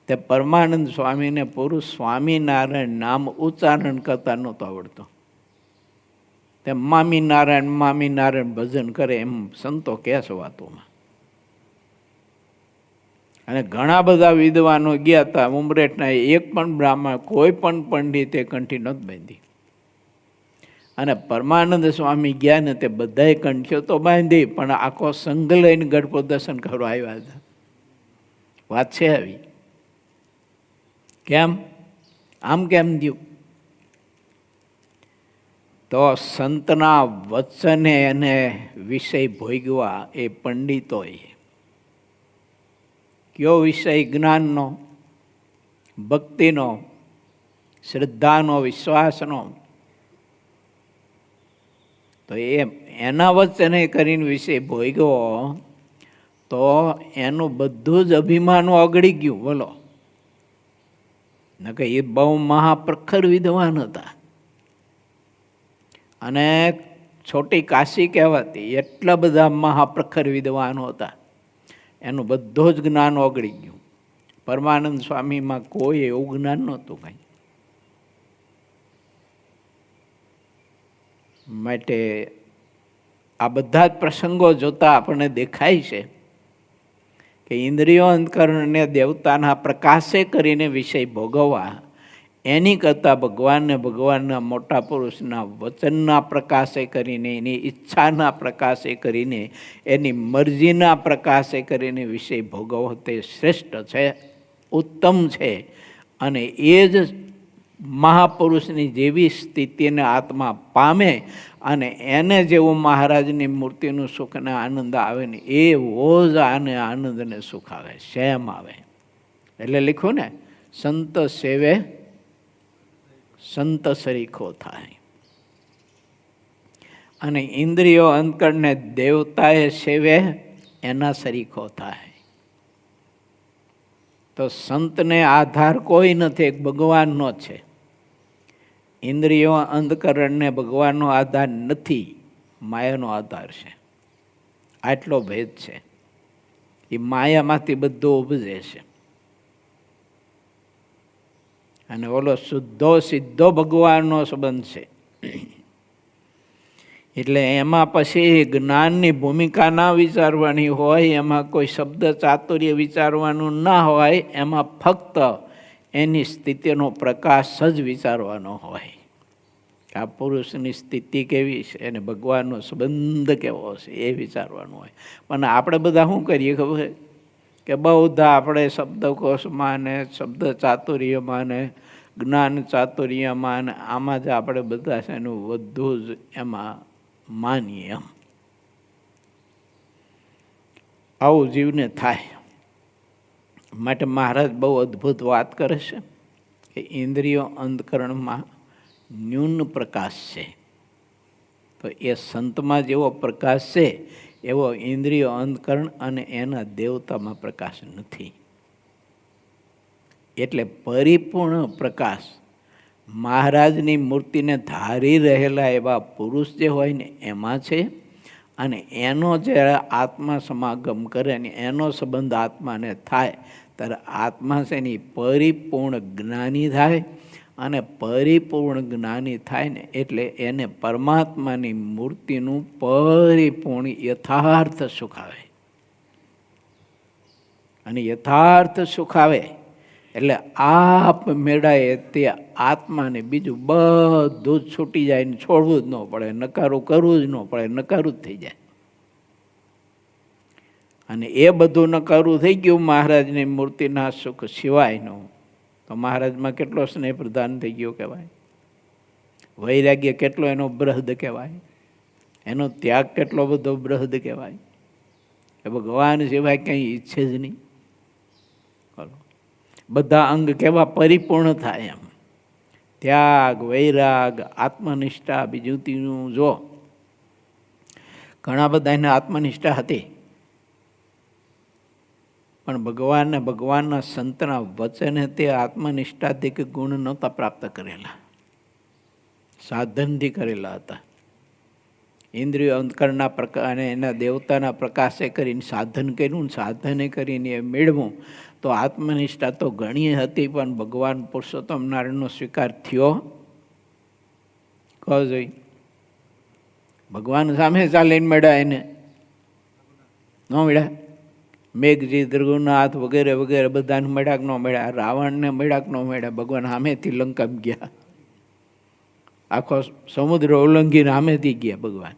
તે પરમાનંદ સ્વામીને પૂરું સ્વામિનારાયણ નામ ઉચ્ચારણ કરતા નહોતું આવડતું. તે મામીનારાયણ ભજન કરે એમ સંતો કહે છે વાતોમાં. અને ઘણા બધા વિદ્વાનો ગયા હતા ઉમરેઠના, એક પણ બ્રાહ્મણ કોઈ પણ પંડિતે કંઠી નહોતી બાંધી. અને પરમાનંદ સ્વામી ગયા ને તે બધાએ કંઠ્યો તો બાંધી, પણ આખો સંઘ લઈને ગઢપો દર્શન કરવા આવ્યા હતા. વાત છે આવી. કેમ આમ કેમ થયું? તો સંતના વચને એને વિષય ભોગવા એ પંડિતોએ. કયો વિષય? જ્ઞાનનો, ભક્તિનો, શ્રદ્ધાનો, વિશ્વાસનો. તો એના વચને કરીને વિષય ભોગવો તો એનું બધું જ અભિમાન ઓગળી ગયું. બોલો, નકે એ બહુ મહાપ્રખર વિદ્વાન હતા અને છોટી કાશી કહેવાતી, એટલા બધા મહાપ્રખર વિદ્વાનો હતા. એનું બધું જ જ્ઞાન ઓગળી ગયું. પરમાનંદ સ્વામીમાં કોઈ એવું જ્ઞાન નહોતું કાંઈ. માટે આ બધા જ પ્રસંગો જોતા આપણને દેખાય છે કે ઇન્દ્રિયો અંતકરણને દેવતાના પ્રકાશે કરીને વિષય ભોગવવા એની કરતાં ભગવાનને ભગવાનના મોટા પુરુષના વચનના પ્રકાશે કરીને, એની ઈચ્છાના પ્રકાશે કરીને, એની મરજીના પ્રકાશે કરીને વિષય ભોગવવો તે શ્રેષ્ઠ છે, ઉત્તમ છે. અને એ જ મહાપુરુષની જેવી સ્થિતિને આત્મા પામે અને એને જેવું મહારાજની મૂર્તિનું સુખને આનંદ આવે ને એવો જ આને આનંદને સુખ આવે, શેમ આવે. એટલે લખ્યું ને, સંત સેવે સંત સરીખો થાય. અને ઇન્દ્રિયો અંતકરણને દેવતાએ સેવે એના સરીખો થાય. તો સંતને આધાર કોઈ નથી, એક ભગવાનનો છે. ઇન્દ્રિયો અંતકરણને ભગવાનનો આધાર નથી, માયાનો આધાર છે. આટલો ભેદ છે. એ માયામાંથી બધું ઉપજે છે. અને ઓલો શુદ્ધો સીધો ભગવાનનો સંબંધ છે. એટલે એમાં પછી જ્ઞાનની ભૂમિકા ના વિચારવાની હોય, એમાં કોઈ શબ્દ ચાતુર્ય વિચારવાનું ના હોય, એમાં ફક્ત એની સ્થિતિનો પ્રકાશ જ વિચારવાનો હોય. આ પુરુષની સ્થિતિ કેવી છે અને ભગવાનનો સંબંધ કેવો છે એ વિચારવાનું હોય. પણ આપણે બધા શું કરીએ ખબર કે બધા આપણે શબ્દકોશમાં ને શબ્દ ચાતુર્યમાં ને જ્ઞાન ચાતુર્યમાં ને આમાં જ આપણે બધા છે એનું બધું જ એમાં માનીએ. એમ આવું જીવને થાય. માટે મહારાજ બહુ અદ્ભુત વાત કરે છે કે ઇન્દ્રિયો અંતકરણમાં ન્યૂન પ્રકાશ છે. તો એ સંતમાં જેવો પ્રકાશ છે એવો ઇન્દ્રિયો અંતકરણ અને એના દેવતામાં પ્રકાશ નથી. એટલે પરિપૂર્ણ પ્રકાશ મહારાજની મૂર્તિને ધારી રહેલા એવા પુરુષ જે હોય ને એમાં છે. અને એનો જ્યારે આત્મા સમાગમ કરે ને એનો સંબંધ આત્માને થાય ત્યારે આત્મા છે એની પરિપૂર્ણ જ્ઞાની થાય. અને પરિપૂર્ણ જ્ઞાની થાય ને એટલે એને પરમાત્માની મૂર્તિનું પરિપૂર્ણ યથાર્થ સુખ આવે. અને યથાર્થ સુખ આવે એટલે આપ મેળાએ તે આત્માને બીજું બધું જ છૂટી જાય ને છોડવું જ ન પડે, નકારું કરવું જ ન પડે, નકારું જ થઈ જાય. અને એ બધું નકારું થઈ ગયું મહારાજની મૂર્તિના સુખ સિવાયનું, તો મહારાજમાં કેટલો સ્નેહ પ્રદાન થઈ ગયો કહેવાય. વૈરાગ્ય કેટલો એનો બૃહદ કહેવાય, એનો ત્યાગ કેટલો બધો બૃહદ કહેવાય. એ ભગવાન સિવાય કંઈ ઈચ્છે જ નહીં. બધા અંગ કેવા પરિપૂર્ણ થાય એમ. ત્યાગ, વૈરાગ, આત્મનિષ્ઠા, બીજું ત્રીજું જો ઘણા બધા એને આત્મનિષ્ઠા હતી, પણ ભગવાનને ભગવાનના સંતના વચને તે આત્મનિષ્ઠાથી કે ગુણ નહોતા પ્રાપ્ત કરેલા, સાધનથી કરેલા હતા. ઇન્દ્રિયો અંતકરણના પ્રકાર અને એના દેવતાના પ્રકાશે કરીને સાધન કર્યું, સાધને કરીને એ મેળવું તો આત્મનિષ્ઠા તો ઘણી હતી, પણ ભગવાન પુરુષોત્તમ નારાયણનો સ્વીકાર થયો કહો જોઈ. ભગવાન સામે ચાલીને મળ્યા એને ન મળ્યા. મેઘજી, દ્રગુનાથ વગેરે વગેરે બધાને મળ્યા કે ન મળ્યા. રાવણને મળ્યા કે ન મળ્યા. ભગવાન સામેથી લંકામાં ગયા. આખો સમુદ્ર ઉલ્લંઘીને સામેથી ગયા ભગવાન.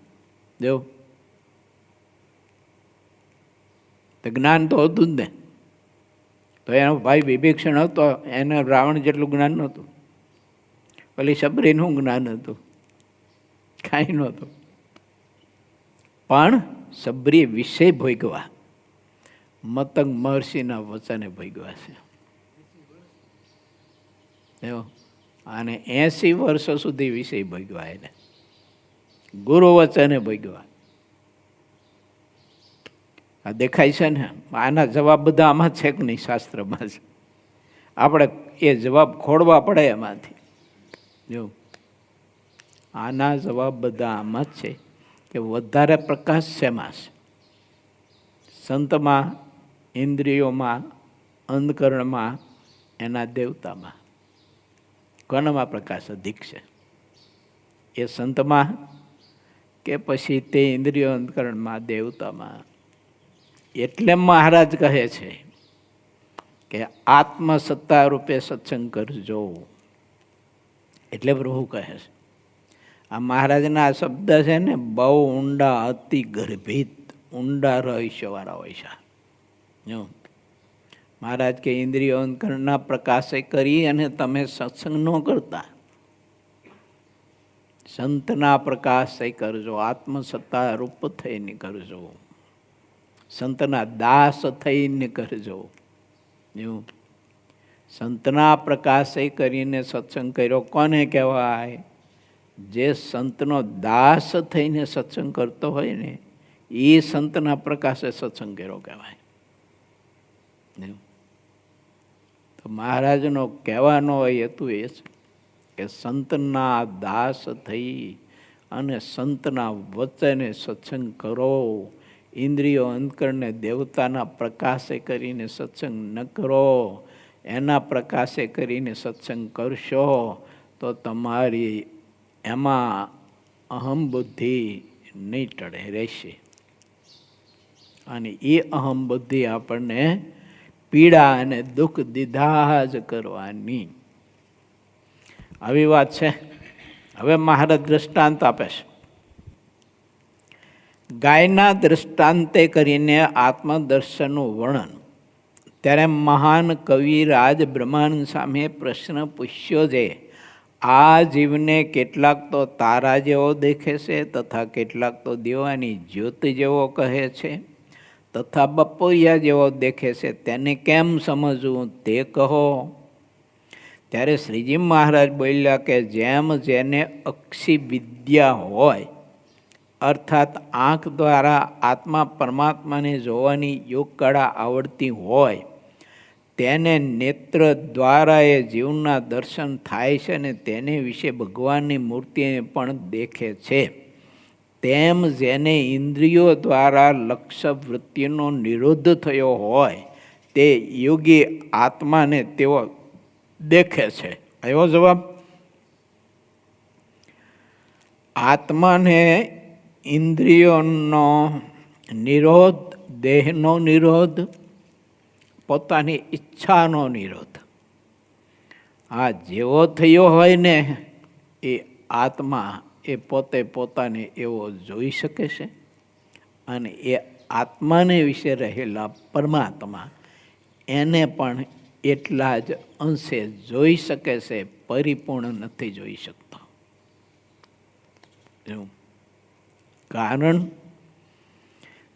જો તો જ્ઞાન તો હતું જ ને. તો એનો ભાઈ વિભીષણ હતો, એને રાવણ જેટલું જ્ઞાન નહોતું. પેલી સબરીનું જ્ઞાન હતું, કાંઈ નહોતું. પણ સબરી વિષય ભોગવા મતંગ મહર્ષિના વચને ભોગવા છે. અને 80 વર્ષ સુધી વિષય ભોગવા એને, ગુરુ વચને ભોગવા. આ દેખાય છે ને, આના જવાબ બધા આમાં છે કે નહીં, શાસ્ત્રમાં છે. આપણે એ જવાબ ખોડવા પડે એમાંથી. જો આના જવાબ બધા આમાં જ છે કે વધારે પ્રકાશ શેમાં છે? સંતમાં, ઇન્દ્રિયોમાં, અંધકરણમાં, એના દેવતામાં. કોનામાં પ્રકાશ અધિક છે? એ સંતમાં કે પછી તે ઇન્દ્રિયો અંતકરણમાં, દેવતામાં? એટલે મહારાજ કહે છે કે આત્મસત્તા રૂપે સત્સંગ કરજો. એટલે પ્રભુ કહે છે. આ મહારાજના આ શબ્દ છે ને, બહુ ઊંડા, અતિ ગર્ભિત, ઊંડા રહસ્યવાળા હોય છે. જો મહારાજ કે ઇન્દ્રિયો અંતકરણના પ્રકાશે કરી અને તમે સત્સંગ ન કરતા, સંતના પ્રકાશે કરજો, આત્મસત્તા રૂપ થઈને કરજો, સંતના દાસ થઈને કરજો. એવું સંતના પ્રકાશે કરીને સત્સંગ કર્યો કોને કહેવાય? જે સંતનો દાસ થઈને સત્સંગ કરતો હોય ને, એ સંતના પ્રકાશે સત્સંગ કર્યો કહેવાય. તો મહારાજનો કહેવાનો હેતુ એ છે કે સંતના દાસ થઈ અને સંતના વચને સત્સંગ કરો. ઇન્દ્રિયો અંતકરણને દેવતાના પ્રકાશે કરીને સત્સંગ ન કરો. એના પ્રકાશે કરીને સત્સંગ કરશો તો તમારી એમાં અહમ બુદ્ધિ નહીં ટળે, રહેશે. અને એ અહમ બુદ્ધિ આપણને પીડા અને દુઃખ દીધા જ કરવાની. આવી વાત છે. હવે મહારાજ દ્રષ્ટાંત આપે છે. ગાયના દ્રષ્ટાંતે કરીને આત્મદર્શનનું વર્ણન. ત્યારે મહાન કવિરાજ બ્રહ્માનંદ સામે પ્રશ્ન પૂછ્યો છે, આ જીવને કેટલાક તો તારા જેવો દેખે છે, તથા કેટલાક તો દેવાની જ્યોતિ જેવો કહે છે, તથા બપોરિયા જેવો દેખે છે, તેને કેમ સમજવું તે કહો. ત્યારે શ્રીજી મહારાજ બોલ્યા કે જેમ જેને અક્ષી વિદ્યા હોય, અર્થાત આંખ દ્વારા આત્મા પરમાત્માને જોવાની યોગ કળા આવડતી હોય, તેને નેત્ર દ્વારા એ જીવના દર્શન થાય છે અને તેને વિશે ભગવાનની મૂર્તિને પણ દેખે છે. તેમ જેને ઇન્દ્રિયો દ્વારા લક્ષ્ય વૃત્તિનો નિરોધ થયો હોય, તે યોગી આત્માને તેઓ દેખે છે. આવ્યો જવાબ? આત્માને ઇન્દ્રિયોનો નિરોધ, દેહનો નિરોધ, પોતાની ઈચ્છાનો નિરોધ, આ જેવો થયો હોય ને, એ આત્મા એ પોતે પોતાને એવો જોઈ શકે છે. અને એ આત્માને વિશે રહેલા પરમાત્મા એને પણ એટલા જ અંશે જોઈ શકે છે, પરિપૂર્ણ નથી જોઈ શકતો. કારણ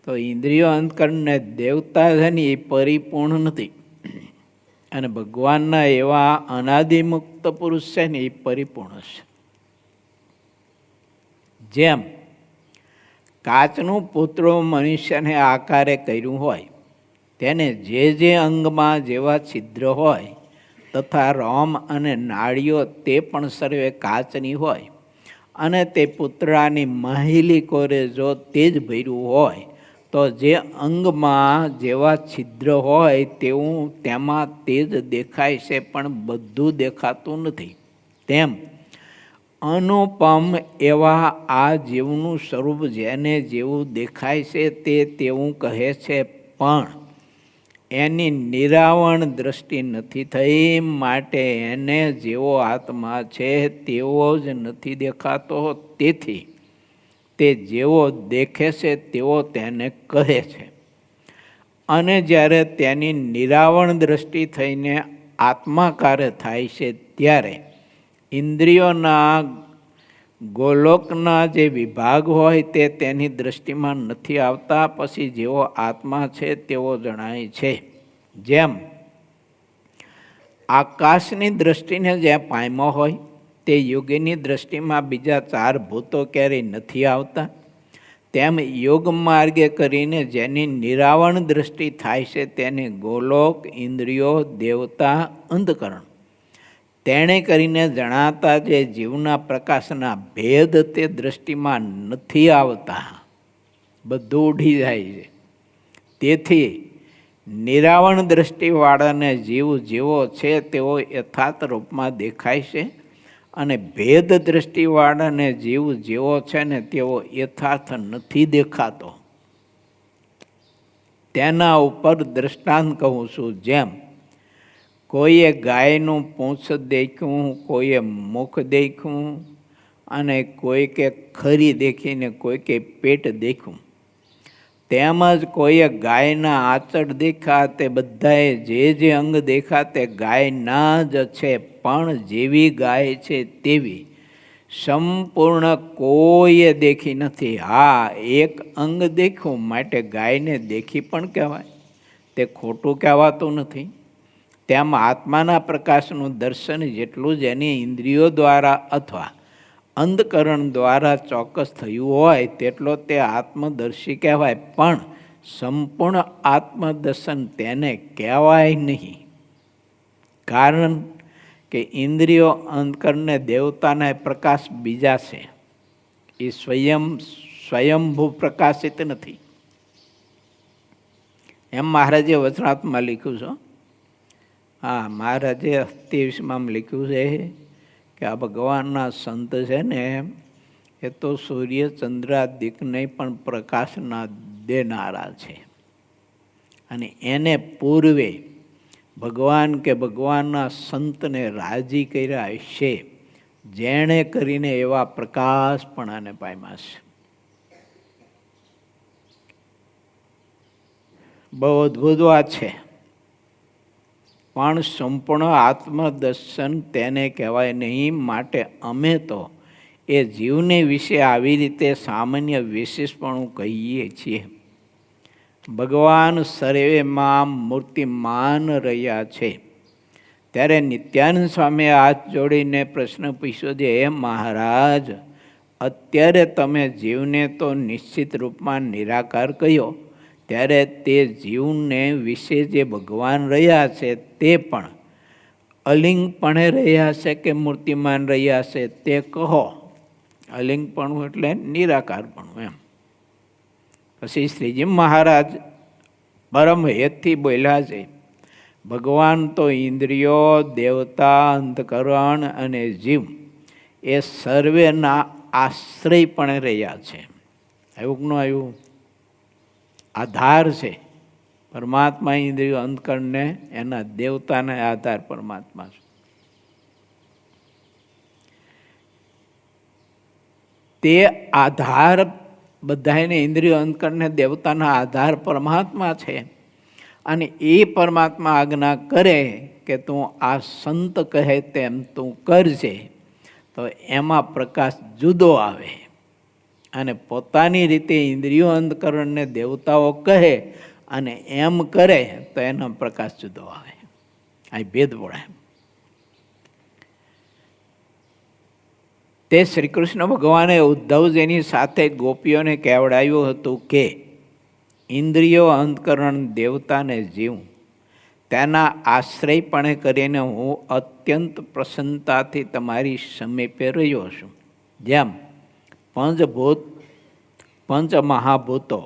તો ઇન્દ્રિયો અંતકરણને દેવતા છે ને, એ પરિપૂર્ણ નથી. અને ભગવાનના એવા અનાદિમુક્ત પુરુષ છે ને, એ પરિપૂર્ણ છે. જેમ કાચનું પૂતળું મનુષ્યને આકારે કર્યું હોય, તેને જે જે અંગમાં જેવા છિદ્ર હોય, તથા રોમ અને નાળીઓ તે પણ સર્વે કાચની હોય, અને તે પૂતળાની માહિલી કોરે જો તે જ ભર્યું હોય, તો જે અંગમાં જેવા છિદ્ર હોય તેવું તેમાં તે જ દેખાય છે, પણ બધું દેખાતું નથી. તેમ અનુપમ એવા આ જીવનું સ્વરૂપ જેને જેવું દેખાય છે તે તેવું કહે છે, પણ એની નિરાવરણ દ્રષ્ટિ નથી થઈ, માટે એને જેવો આત્મા છે તેવો જ નથી દેખાતો. તેથી તે જેવો દેખે છે તેવો તેને કહે છે. અને જ્યારે તેની નિરાવરણ દ્રષ્ટિ થઈને આત્માકારે થાય છે ત્યારે ઇન્દ્રિયોના ગોલોકના જે વિભાગ હોય તે તેની દ્રષ્ટિમાં નથી આવતા. પછી જેવો આત્મા છે તેવો જણાય છે. જેમ આકાશની દ્રષ્ટિને જ્યાં પામ્યો હોય તે યોગીની દ્રષ્ટિમાં બીજા 4 ભૂતો ક્યારેય નથી આવતા, તેમ યોગ માર્ગે કરીને જેની નિરાવરણ દ્રષ્ટિ થાય છે તેને ગોલોક, ઇન્દ્રિયો, દેવતા, અંતકરણ તેણે કરીને જણાતા જે જીવના પ્રકાશના ભેદ તે દ્રષ્ટિમાં નથી આવતા, બધું ઉડી જાય છે. તેથી નિરાવરણ દ્રષ્ટિવાળાને જીવ જેવો છે તેવો યથાર્થ રૂપમાં દેખાય છે, અને ભેદ દ્રષ્ટિવાળાને જીવ જેવો છે ને તેવો યથાર્થ નથી દેખાતો. તેના ઉપર દ્રષ્ટાંત કહું છું. જેમ કોઈએ ગાયનું પૂંછ દેખ્યું, કોઈએ મુખ દેખ્યું, અને કોઈ કે ખરી દેખીને કોઈ કે પેટ દેખ્યું. તેમજ કોઈએ ગાયના આંચળ દેખા, તે બધાએ જે અંગ દેખા તે ગાયના જ છે, પણ જેવી ગાય છે તેવી સંપૂર્ણ કોઈએ દેખી નથી. હા, એક અંગ દેખ્યું માટે ગાયને દેખી પણ કહેવાય, તે ખોટું કહેવાતું નથી. તેમ આત્માના પ્રકાશનું દર્શન જેટલું જ એની ઇન્દ્રિયો દ્વારા અથવા અંતકરણ દ્વારા ચોક્કસ થયું હોય તેટલો તે આત્મદર્શી કહેવાય, પણ સંપૂર્ણ આત્મદર્શન તેને કહેવાય નહીં. કારણ કે ઇન્દ્રિયો, અંતકરણને દેવતાના પ્રકાશ બીજા છે, એ સ્વયંભૂ પ્રકાશિત નથી. એમ મહારાજે વચનાત્મા લખ્યું છે. હા, મહારાજે 27માં લખ્યું છે કે આ ભગવાનના સંત છે ને એ તો સૂર્ય ચંદ્રાદિકને પણ પ્રકાશના દેનારા છે, અને એને પૂર્વે ભગવાન કે ભગવાનના સંતને રાજી કર્યા છે, જેણે કરીને એવા પ્રકાશપણાને પામ્યા છે. બહુ અદ્ભુત વાત છે. પણ સંપૂર્ણ આત્મદર્શન તેને કહેવાય નહીં. માટે અમે તો એ જીવને વિશે આવી રીતે સામાન્ય વિશેષપણું કહીએ છીએ. ભગવાન સર્વેમાં મૂર્તિમાન રહ્યા છે. ત્યારે નિત્યાનંદ સ્વામીએ હાથ જોડીને પ્રશ્ન પૂછ્યો છે, હે મહારાજ, અત્યારે તમે જીવને તો નિશ્ચિત રૂપમાં નિરાકાર કહ્યો, ત્યારે તે જીવને વિશે જે ભગવાન રહ્યા છે તે પણ અલિંગપણે રહ્યા છે કે મૂર્તિમાન રહ્યા છે તે કહો. અલિંગપણું એટલે નિરાકારપણું એમ. પછી શ્રીજી મહારાજ પરમ હેતથી બોલ્યા છે, ભગવાન તો ઇન્દ્રિયો, દેવતા, અંતકરણ અને જીવ એ સર્વેના આશ્રયપણે રહ્યા છે. આવ્યું ન આવ્યું? આધાર છે પરમાત્મા. ઇન્દ્રિયો, અંતકરણને એના દેવતાને આધાર પરમાત્મા છે. તે આધાર બધાને ઇન્દ્રિયો, અંતકરણને દેવતાના આધાર પરમાત્મા છે. અને એ પરમાત્મા આજ્ઞા કરે કે તું આ સંત કહે તેમ તું કરજે, તો એમાં પ્રકાશ જુદો આવે. અને પોતાની રીતે ઇન્દ્રિયો, અંતકરણને દેવતાઓ કહે અને એમ કરે તો એનો પ્રકાશ જુદો આવે. આ ભેદ પડે. તે શ્રી કૃષ્ણ ભગવાને ઉદ્ધવજીની સાથે ગોપીઓને કહેવડાવ્યું હતું કે ઇન્દ્રિયો, અંતકરણ, દેવતાને જીવ તેના આશ્રયપણે કરીને હું અત્યંત પ્રસન્નતાથી તમારી સમીપે રહ્યો છું. જેમ પંચ મહાભૂતો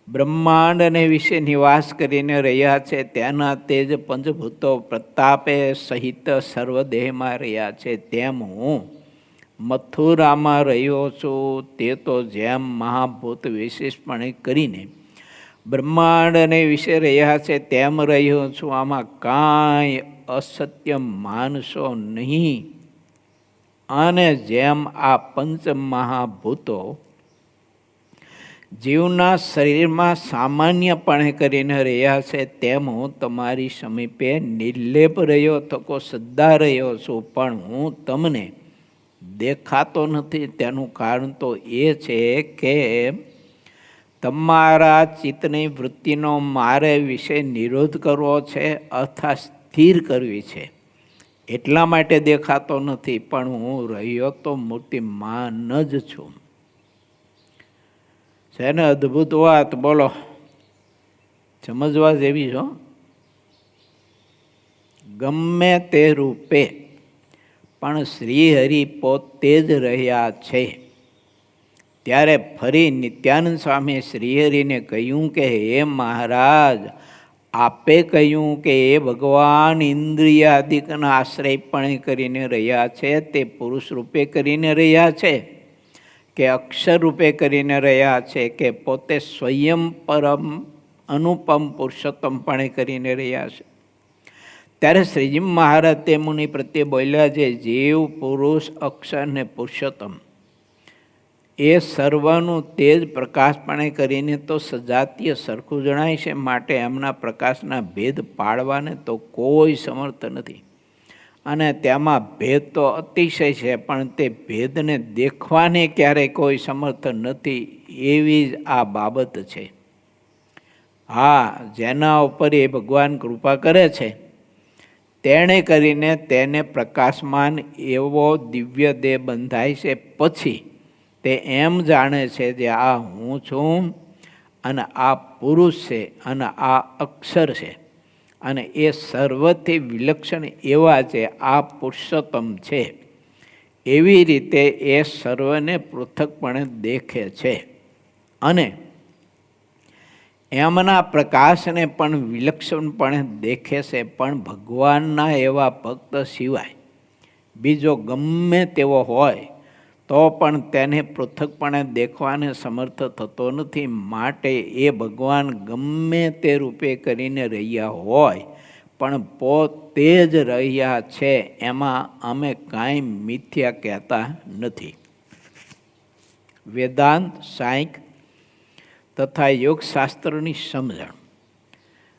બ્રહ્માંડને વિશે નિવાસ કરીને રહ્યા છે, તેના તેજ પંચભૂતો પ્રતાપે સહિત સર્વદેહમાં રહ્યા છે, તેમ હું મથુરામાં રહ્યો છું. તે તો જેમ મહાભૂત વિશેષપણે કરીને બ્રહ્માંડને વિશે રહ્યા છે તેમ રહ્યો છું, આમાં કાંઈ અસત્ય માનશો નહીં. અને જેમ આ પંચ મહાભૂતો જીવના શરીરમાં સામાન્યપણે કરીને રહ્યા છે, તેમ હું તમારી સમીપે નિર્લેપ રહ્યો થકો સદા રહ્યો છું, પણ હું તમને દેખાતો નથી. તેનું કારણ તો એ છે કે તમારા ચિત્તની વૃત્તિનો મારે વિશે નિરોધ કરવો છે અથવા સ્થિર કરવી છે, એટલા માટે દેખાતો નથી. પણ હું રહ્યો તો મૂર્તિમાન જ છું. છે ને અદ્ભુત વાત? બોલો, સમજવા જેવી છો. ગમે તે રૂપે પણ શ્રીહરિ પોતે જ રહ્યા છે. ત્યારે ફરી નિત્યાનંદ સ્વામી શ્રીહરિને કહ્યું કે હે મહારાજ, આપે કહ્યું કે એ ભગવાન ઇન્દ્રિયાદિકના આશ્રયપણે કરીને રહ્યા છે, તે પુરુષ રૂપે કરીને રહ્યા છે કે અક્ષર રૂપે કરીને રહ્યા છે કે પોતે સ્વયં પરમ અનુપમ પુરુષોત્તમપણે કરીને રહ્યા છે. ત્યારે શ્રીજી મહારાજ તે મુનિ પ્રત્યે બોલ્યા છે, જીવ, પુરુષ, અક્ષર ને પુરુષોત્તમ એ સર્વનું તેજ પ્રકાશપણે કરીને તો સજાતીય સરખું જણાય છે, માટે એમના પ્રકાશના ભેદ પાડવાને તો કોઈ સમર્થ નથી. અને તેમાં ભેદ તો અતિશય છે, પણ તે ભેદને દેખવાને ક્યારેય કોઈ સમર્થ નથી. એવી જ આ બાબત છે. હા, જેના ઉપર એ ભગવાન કૃપા કરે છે તેણે કરીને તેને પ્રકાશમાન એવો દિવ્ય દેહ બંધાય છે. પછી તે એમ જાણે છે કે આ હું છું અને આ પુરુષ છે અને આ અક્ષર છે અને એ સર્વથી વિલક્ષણ એવા છે, આ પુરુષોત્તમ છે. એવી રીતે એ સર્વને પૃથકપણે દેખે છે અને એમના પ્રકાશને પણ વિલક્ષણપણે દેખે છે. પણ ભગવાનના એવા ભક્ત સિવાય બીજો ગમે તેવો હોય તો પણ તેને પૃથકપણે દેખવાને સમર્થ થતો નથી. માટે એ ભગવાન ગમે તે રૂપે કરીને રહ્યા હોય પણ પોતે જ રહ્યા છે, એમાં અમે કાંઈ મિથ્યા કહેતા નથી. વેદાંત, સાંખ્ય તથા યોગશાસ્ત્રની સમજણ.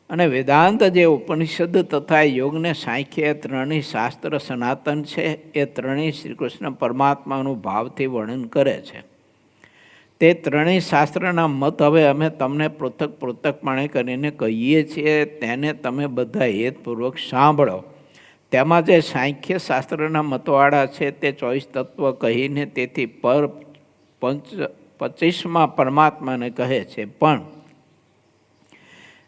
અને વેદાંત જે ઉપનિષદ તથા યોગને સાંખ્ય એ ત્રણેય શાસ્ત્ર સનાતન છે. એ ત્રણેય શ્રી કૃષ્ણ પરમાત્માનું ભાવથી વર્ણન કરે છે. તે ત્રણેય શાસ્ત્રના મત હવે અમે તમને પૃથકપણે કરીને કહીએ છીએ, તેને તમે બધા હેતપૂર્વક સાંભળો. તેમાં જે સાંખ્ય શાસ્ત્રના મતવાળા છે તે 24 તત્વ કહીને તેથી પર 25મા પરમાત્માને કહે છે. પણ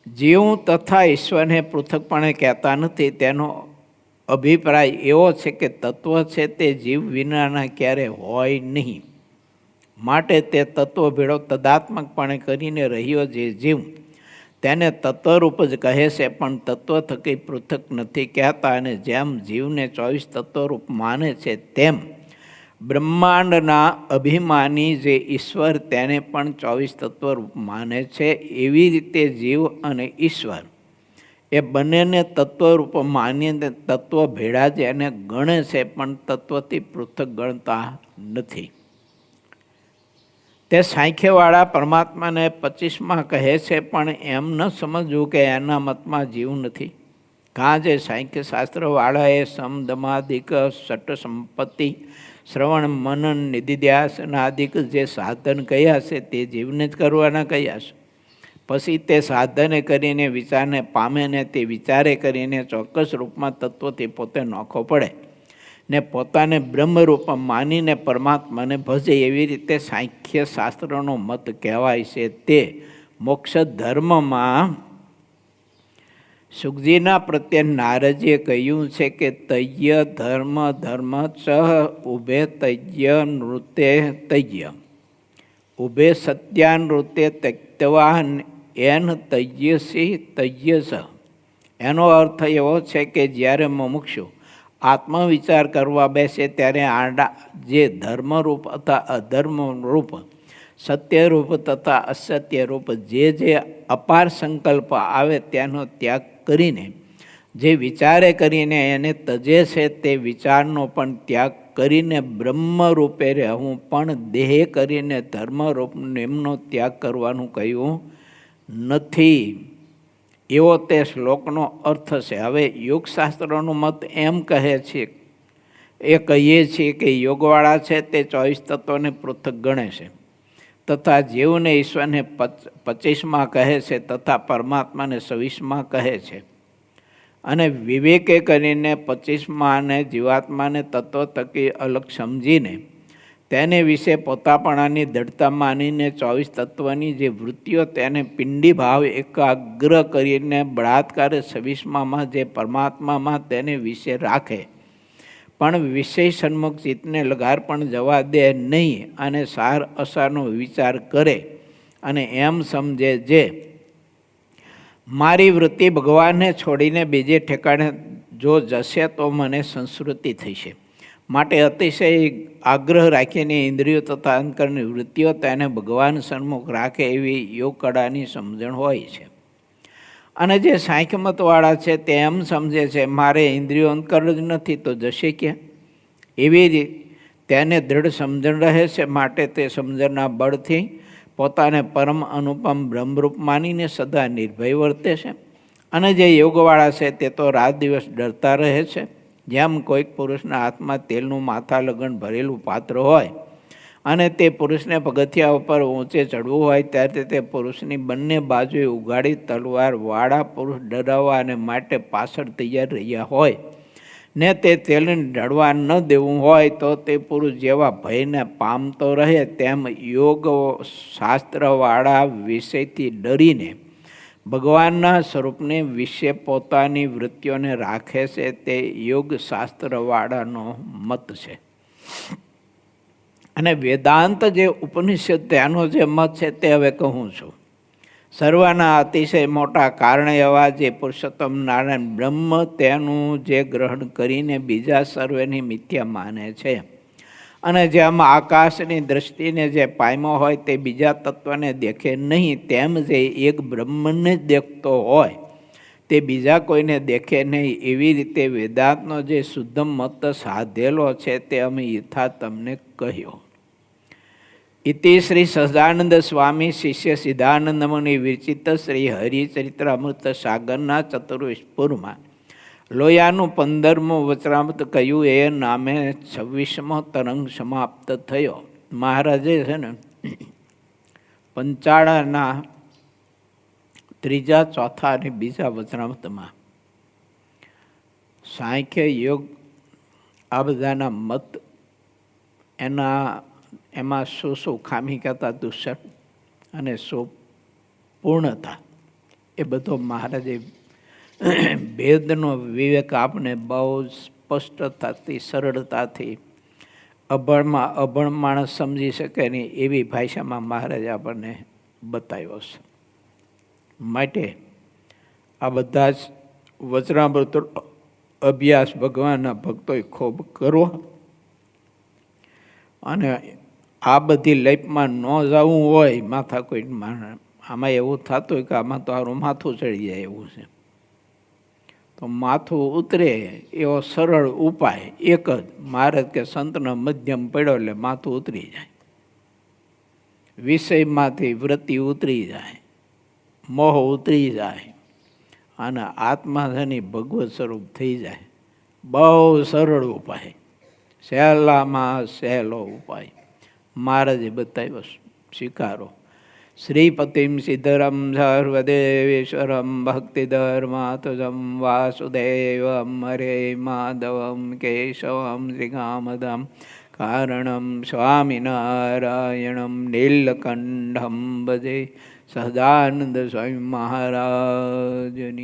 જીવ તથા ઈશ્વરને પૃથકપણે કહેતા નથી. તેનો અભિપ્રાય એવો છે કે તત્વ છે તે જીવ વિનાના ક્યારે હોય નહીં. માટે તે તત્વ ભેળો તદાત્મકપણે કરીને રહ્યો જે જીવ તેને તત્વરૂપ જ કહે છે, પણ તત્વ થકી પૃથક નથી કહેતા. અને જેમ જીવને 24 તત્વરૂપ માને છે, તેમ બ્રહ્માંડના અભિમાની જે ઈશ્વર તેને પણ 24 તત્વરૂપ માને છે. એવી રીતે જીવ અને ઈશ્વર એ બંનેને તત્વરૂપ માનીને તત્વ ભેળા જ એને ગણે છે, પણ તત્વથી પૃથક ગણતા નથી. તે સાંખ્યવાળા પરમાત્માને 25માં કહે છે, પણ એમ ન સમજવું કે એના મતમાં જીવ નથી. કાં જે સાંખ્ય શાસ્ત્રવાળાએ સમદમાદિક ષટ સંપત્તિ, શ્રવણ, મનન, નિધિધ્યાસનાદિક જે સાધન કહ્યા છે તે જીવને જ કરવાના કહ્યા છે. પછી તે સાધને કરીને વિચારને પામે ને તે વિચારે કરીને ચોક્કસ રૂપમાં તત્વથી પોતે નોખો પડે ને પોતાને બ્રહ્મરૂપ માનીને પરમાત્માને ભજે. એવી રીતે સાંખ્ય શાસ્ત્રનો મત કહેવાય છે. તે મોક્ષ ધર્મમાં સુખજીના પ્રત્યે નારદજીએ કહ્યું છે કે તય્ય ધર્મ ધર્મ ચ ઉભે તય્ય નૃત્ય તય્ય ઉભે સત્યાનૃત્ય તક્તવા એન તય્યસી તય્યસ. એનો અર્થ એવો છે કે જ્યારે મુમુક્ષુ આત્મવિચાર કરવા બેસે ત્યારે આડા જે ધર્મરૂપ અથવા અધર્મરૂપ સત્યરૂપ તથા અસત્યરૂપ જે અપાર સંકલ્પ આવે ત્યાંનો ત્યાગ કરીને જે વિચારે કરીને એને તજે છે તે વિચારનો પણ ત્યાગ કરીને બ્રહ્મરૂપે રહેવું પણ દેહ કરીને ધર્મરૂપ એમનો ત્યાગ કરવાનું કહ્યું નથી. એવો તે શ્લોકનો અર્થ છે. હવે યોગશાસ્ત્રનો મત એમ કહે છે, એ કહીએ છીએ કે યોગવાળા છે તે 24 તત્વોને પૃથક ગણે છે તથા જીવને ઈશ્વરને 25માં કહે છે તથા પરમાત્માને 26માં કહે છે. અને વિવેકે કરીને 25માં અને જીવાત્માને તત્વ થકી અલગ સમજીને તેને વિશે પોતાપણાની દૃઢતા માનીને 24 તત્વની જે વૃત્તિઓ તેને પિંડી ભાવ એકાગ્ર કરીને બળાત્કારે 26માં જે પરમાત્મામાં તેને વિશે રાખે પણ વિષય સન્મુખ ચિત્તને લગાર પણ જવા દે નહીં અને સાર અસારનો વિચાર કરે અને એમ સમજે જે મારી વૃત્તિ ભગવાનને છોડીને બીજે ઠેકાણે જો જશે તો મને સંસ્કૃતિ થશે. માટે અતિશય આગ્રહ રાખીને ઇન્દ્રિયો તથા અંતકરની વૃત્તિઓ તેને ભગવાન સન્મુખ રાખે એવી યોગ કળાની સમજણ હોય છે. અને જે સાંખ્યમતવાળા છે તે એમ સમજે છે મારે ઇન્દ્રિયો અંતકર જ નથી તો જશે ક્યાં, એવી રીતે તેને દ્રઢ સમજણ રહે છે. માટે તે સમજણના બળથી પોતાને પરમ અનુપમ બ્રહ્મરૂપ માનીને સદા નિર્ભય વર્તે છે. અને જે યોગવાળા છે તે તો રાત દિવસ ડરતા રહે છે. જેમ કોઈક પુરુષના હાથમાં તેલનું માથા લગન ભરેલું પાત્ર હોય અને તે પુરુષને પગથિયા ઉપર ઊંચે ચડવું હોય ત્યારે તે પુરુષની બંને બાજુએ ઉગાડી તલવાર વાળા પુરુષ ડરાવવા અને માટે પાછળ તૈયાર રહ્યા હોય ને તે તેલને ઢળવા ન દેવું હોય તો તે પુરુષ જેવા ભયને પામતો રહે તેમ યોગ શાસ્ત્રવાળા વિષયથી ડરીને ભગવાનના સ્વરૂપને વિશે પોતાની વૃત્તિઓને રાખે છે. તે યોગ શાસ્ત્રવાળાનો મત છે. અને વેદાંત જે ઉપનિષદ તેનો જે મત છે તે હવે કહું છું. સર્વના અતિશય મોટા કારણ એવા જે પુરુષોત્તમ નારાયણ બ્રહ્મ તેનું જે ગ્રહણ કરીને બીજા સર્વેની મિથ્યા માને છે. અને જેમ આકાશની દૃષ્ટિને જે પામ્યો હોય તે બીજા તત્વને દેખે નહીં તેમ જે એક બ્રહ્મને જ દેખતો હોય તે બીજા કોઈને દેખે નહીં એવી રીતે વેદાંતનો જે શુદ્ધ મત સાધેલો છે તે અમે યથા તમને કહ્યો. ઇતિ શ્રી સહજાનંદ સ્વામી શિષ્ય સિદ્ધાનંદ મુનિ વિરચિત શ્રી હરિચરિત્ર અમૃત સાગરના ચતુર્વિશપુરમાં લોયાનું 15મું વચનામૃત કહ્યું એ નામે 26મો તરંગ સમાપ્ત થયો. મહારાજે છે ને પંચાળાના 3, 4 અને 2 વચનામૃતમાં સાંખ્ય યોગ આ બધાના મત એમાં શું ખામી કહેતા દુષ્ટ અને શું પૂર્ણતા એ બધો મહારાજે ભેદનો વિવેક આપણે બહુ સ્પષ્ટતાથી સરળતાથી અભણ માણસ સમજી શકે નહીં એવી ભાષામાં મહારાજે આપણને બતાવ્યો છે. માટે આ બધા જ વચનામૃત અભ્યાસ ભગવાનના ભક્તોએ ખૂબ કરવો અને આ બધી લેપમાં ન જવું હોય માથા કોઈ આમાં એવું થતું હોય કે આમાં તો આરું માથું ચડી જાય એવું છે તો માથું ઉતરે એવો સરળ ઉપાય એક જ મહારાજ કે સંતનો મધ્યમ પડ્યો એટલે માથું ઉતરી જાય, વિષયમાંથી વૃત્તિ ઉતરી જાય, મોહ ઉતરી જાય અને આત્મા જેની ભગવત સ્વરૂપ થઈ જાય. બહુ સરળ ઉપાય, સહેલામાં સહેલો ઉપાય મહારાજે બતાવ્યો, સ્વીકારો. શ્રીપતિમ સિદ્ધરમ સર્વદેવેશ્વરમ ભક્તિધર્માતુજમ વાસુદેવમ હરે માધવમ કેશવમ શ્રીકામદમ કારણમ સ્વામિનારાયણમ નીલકંઠમ ભજે સહજાનંદ સ્વામી મહારાજની.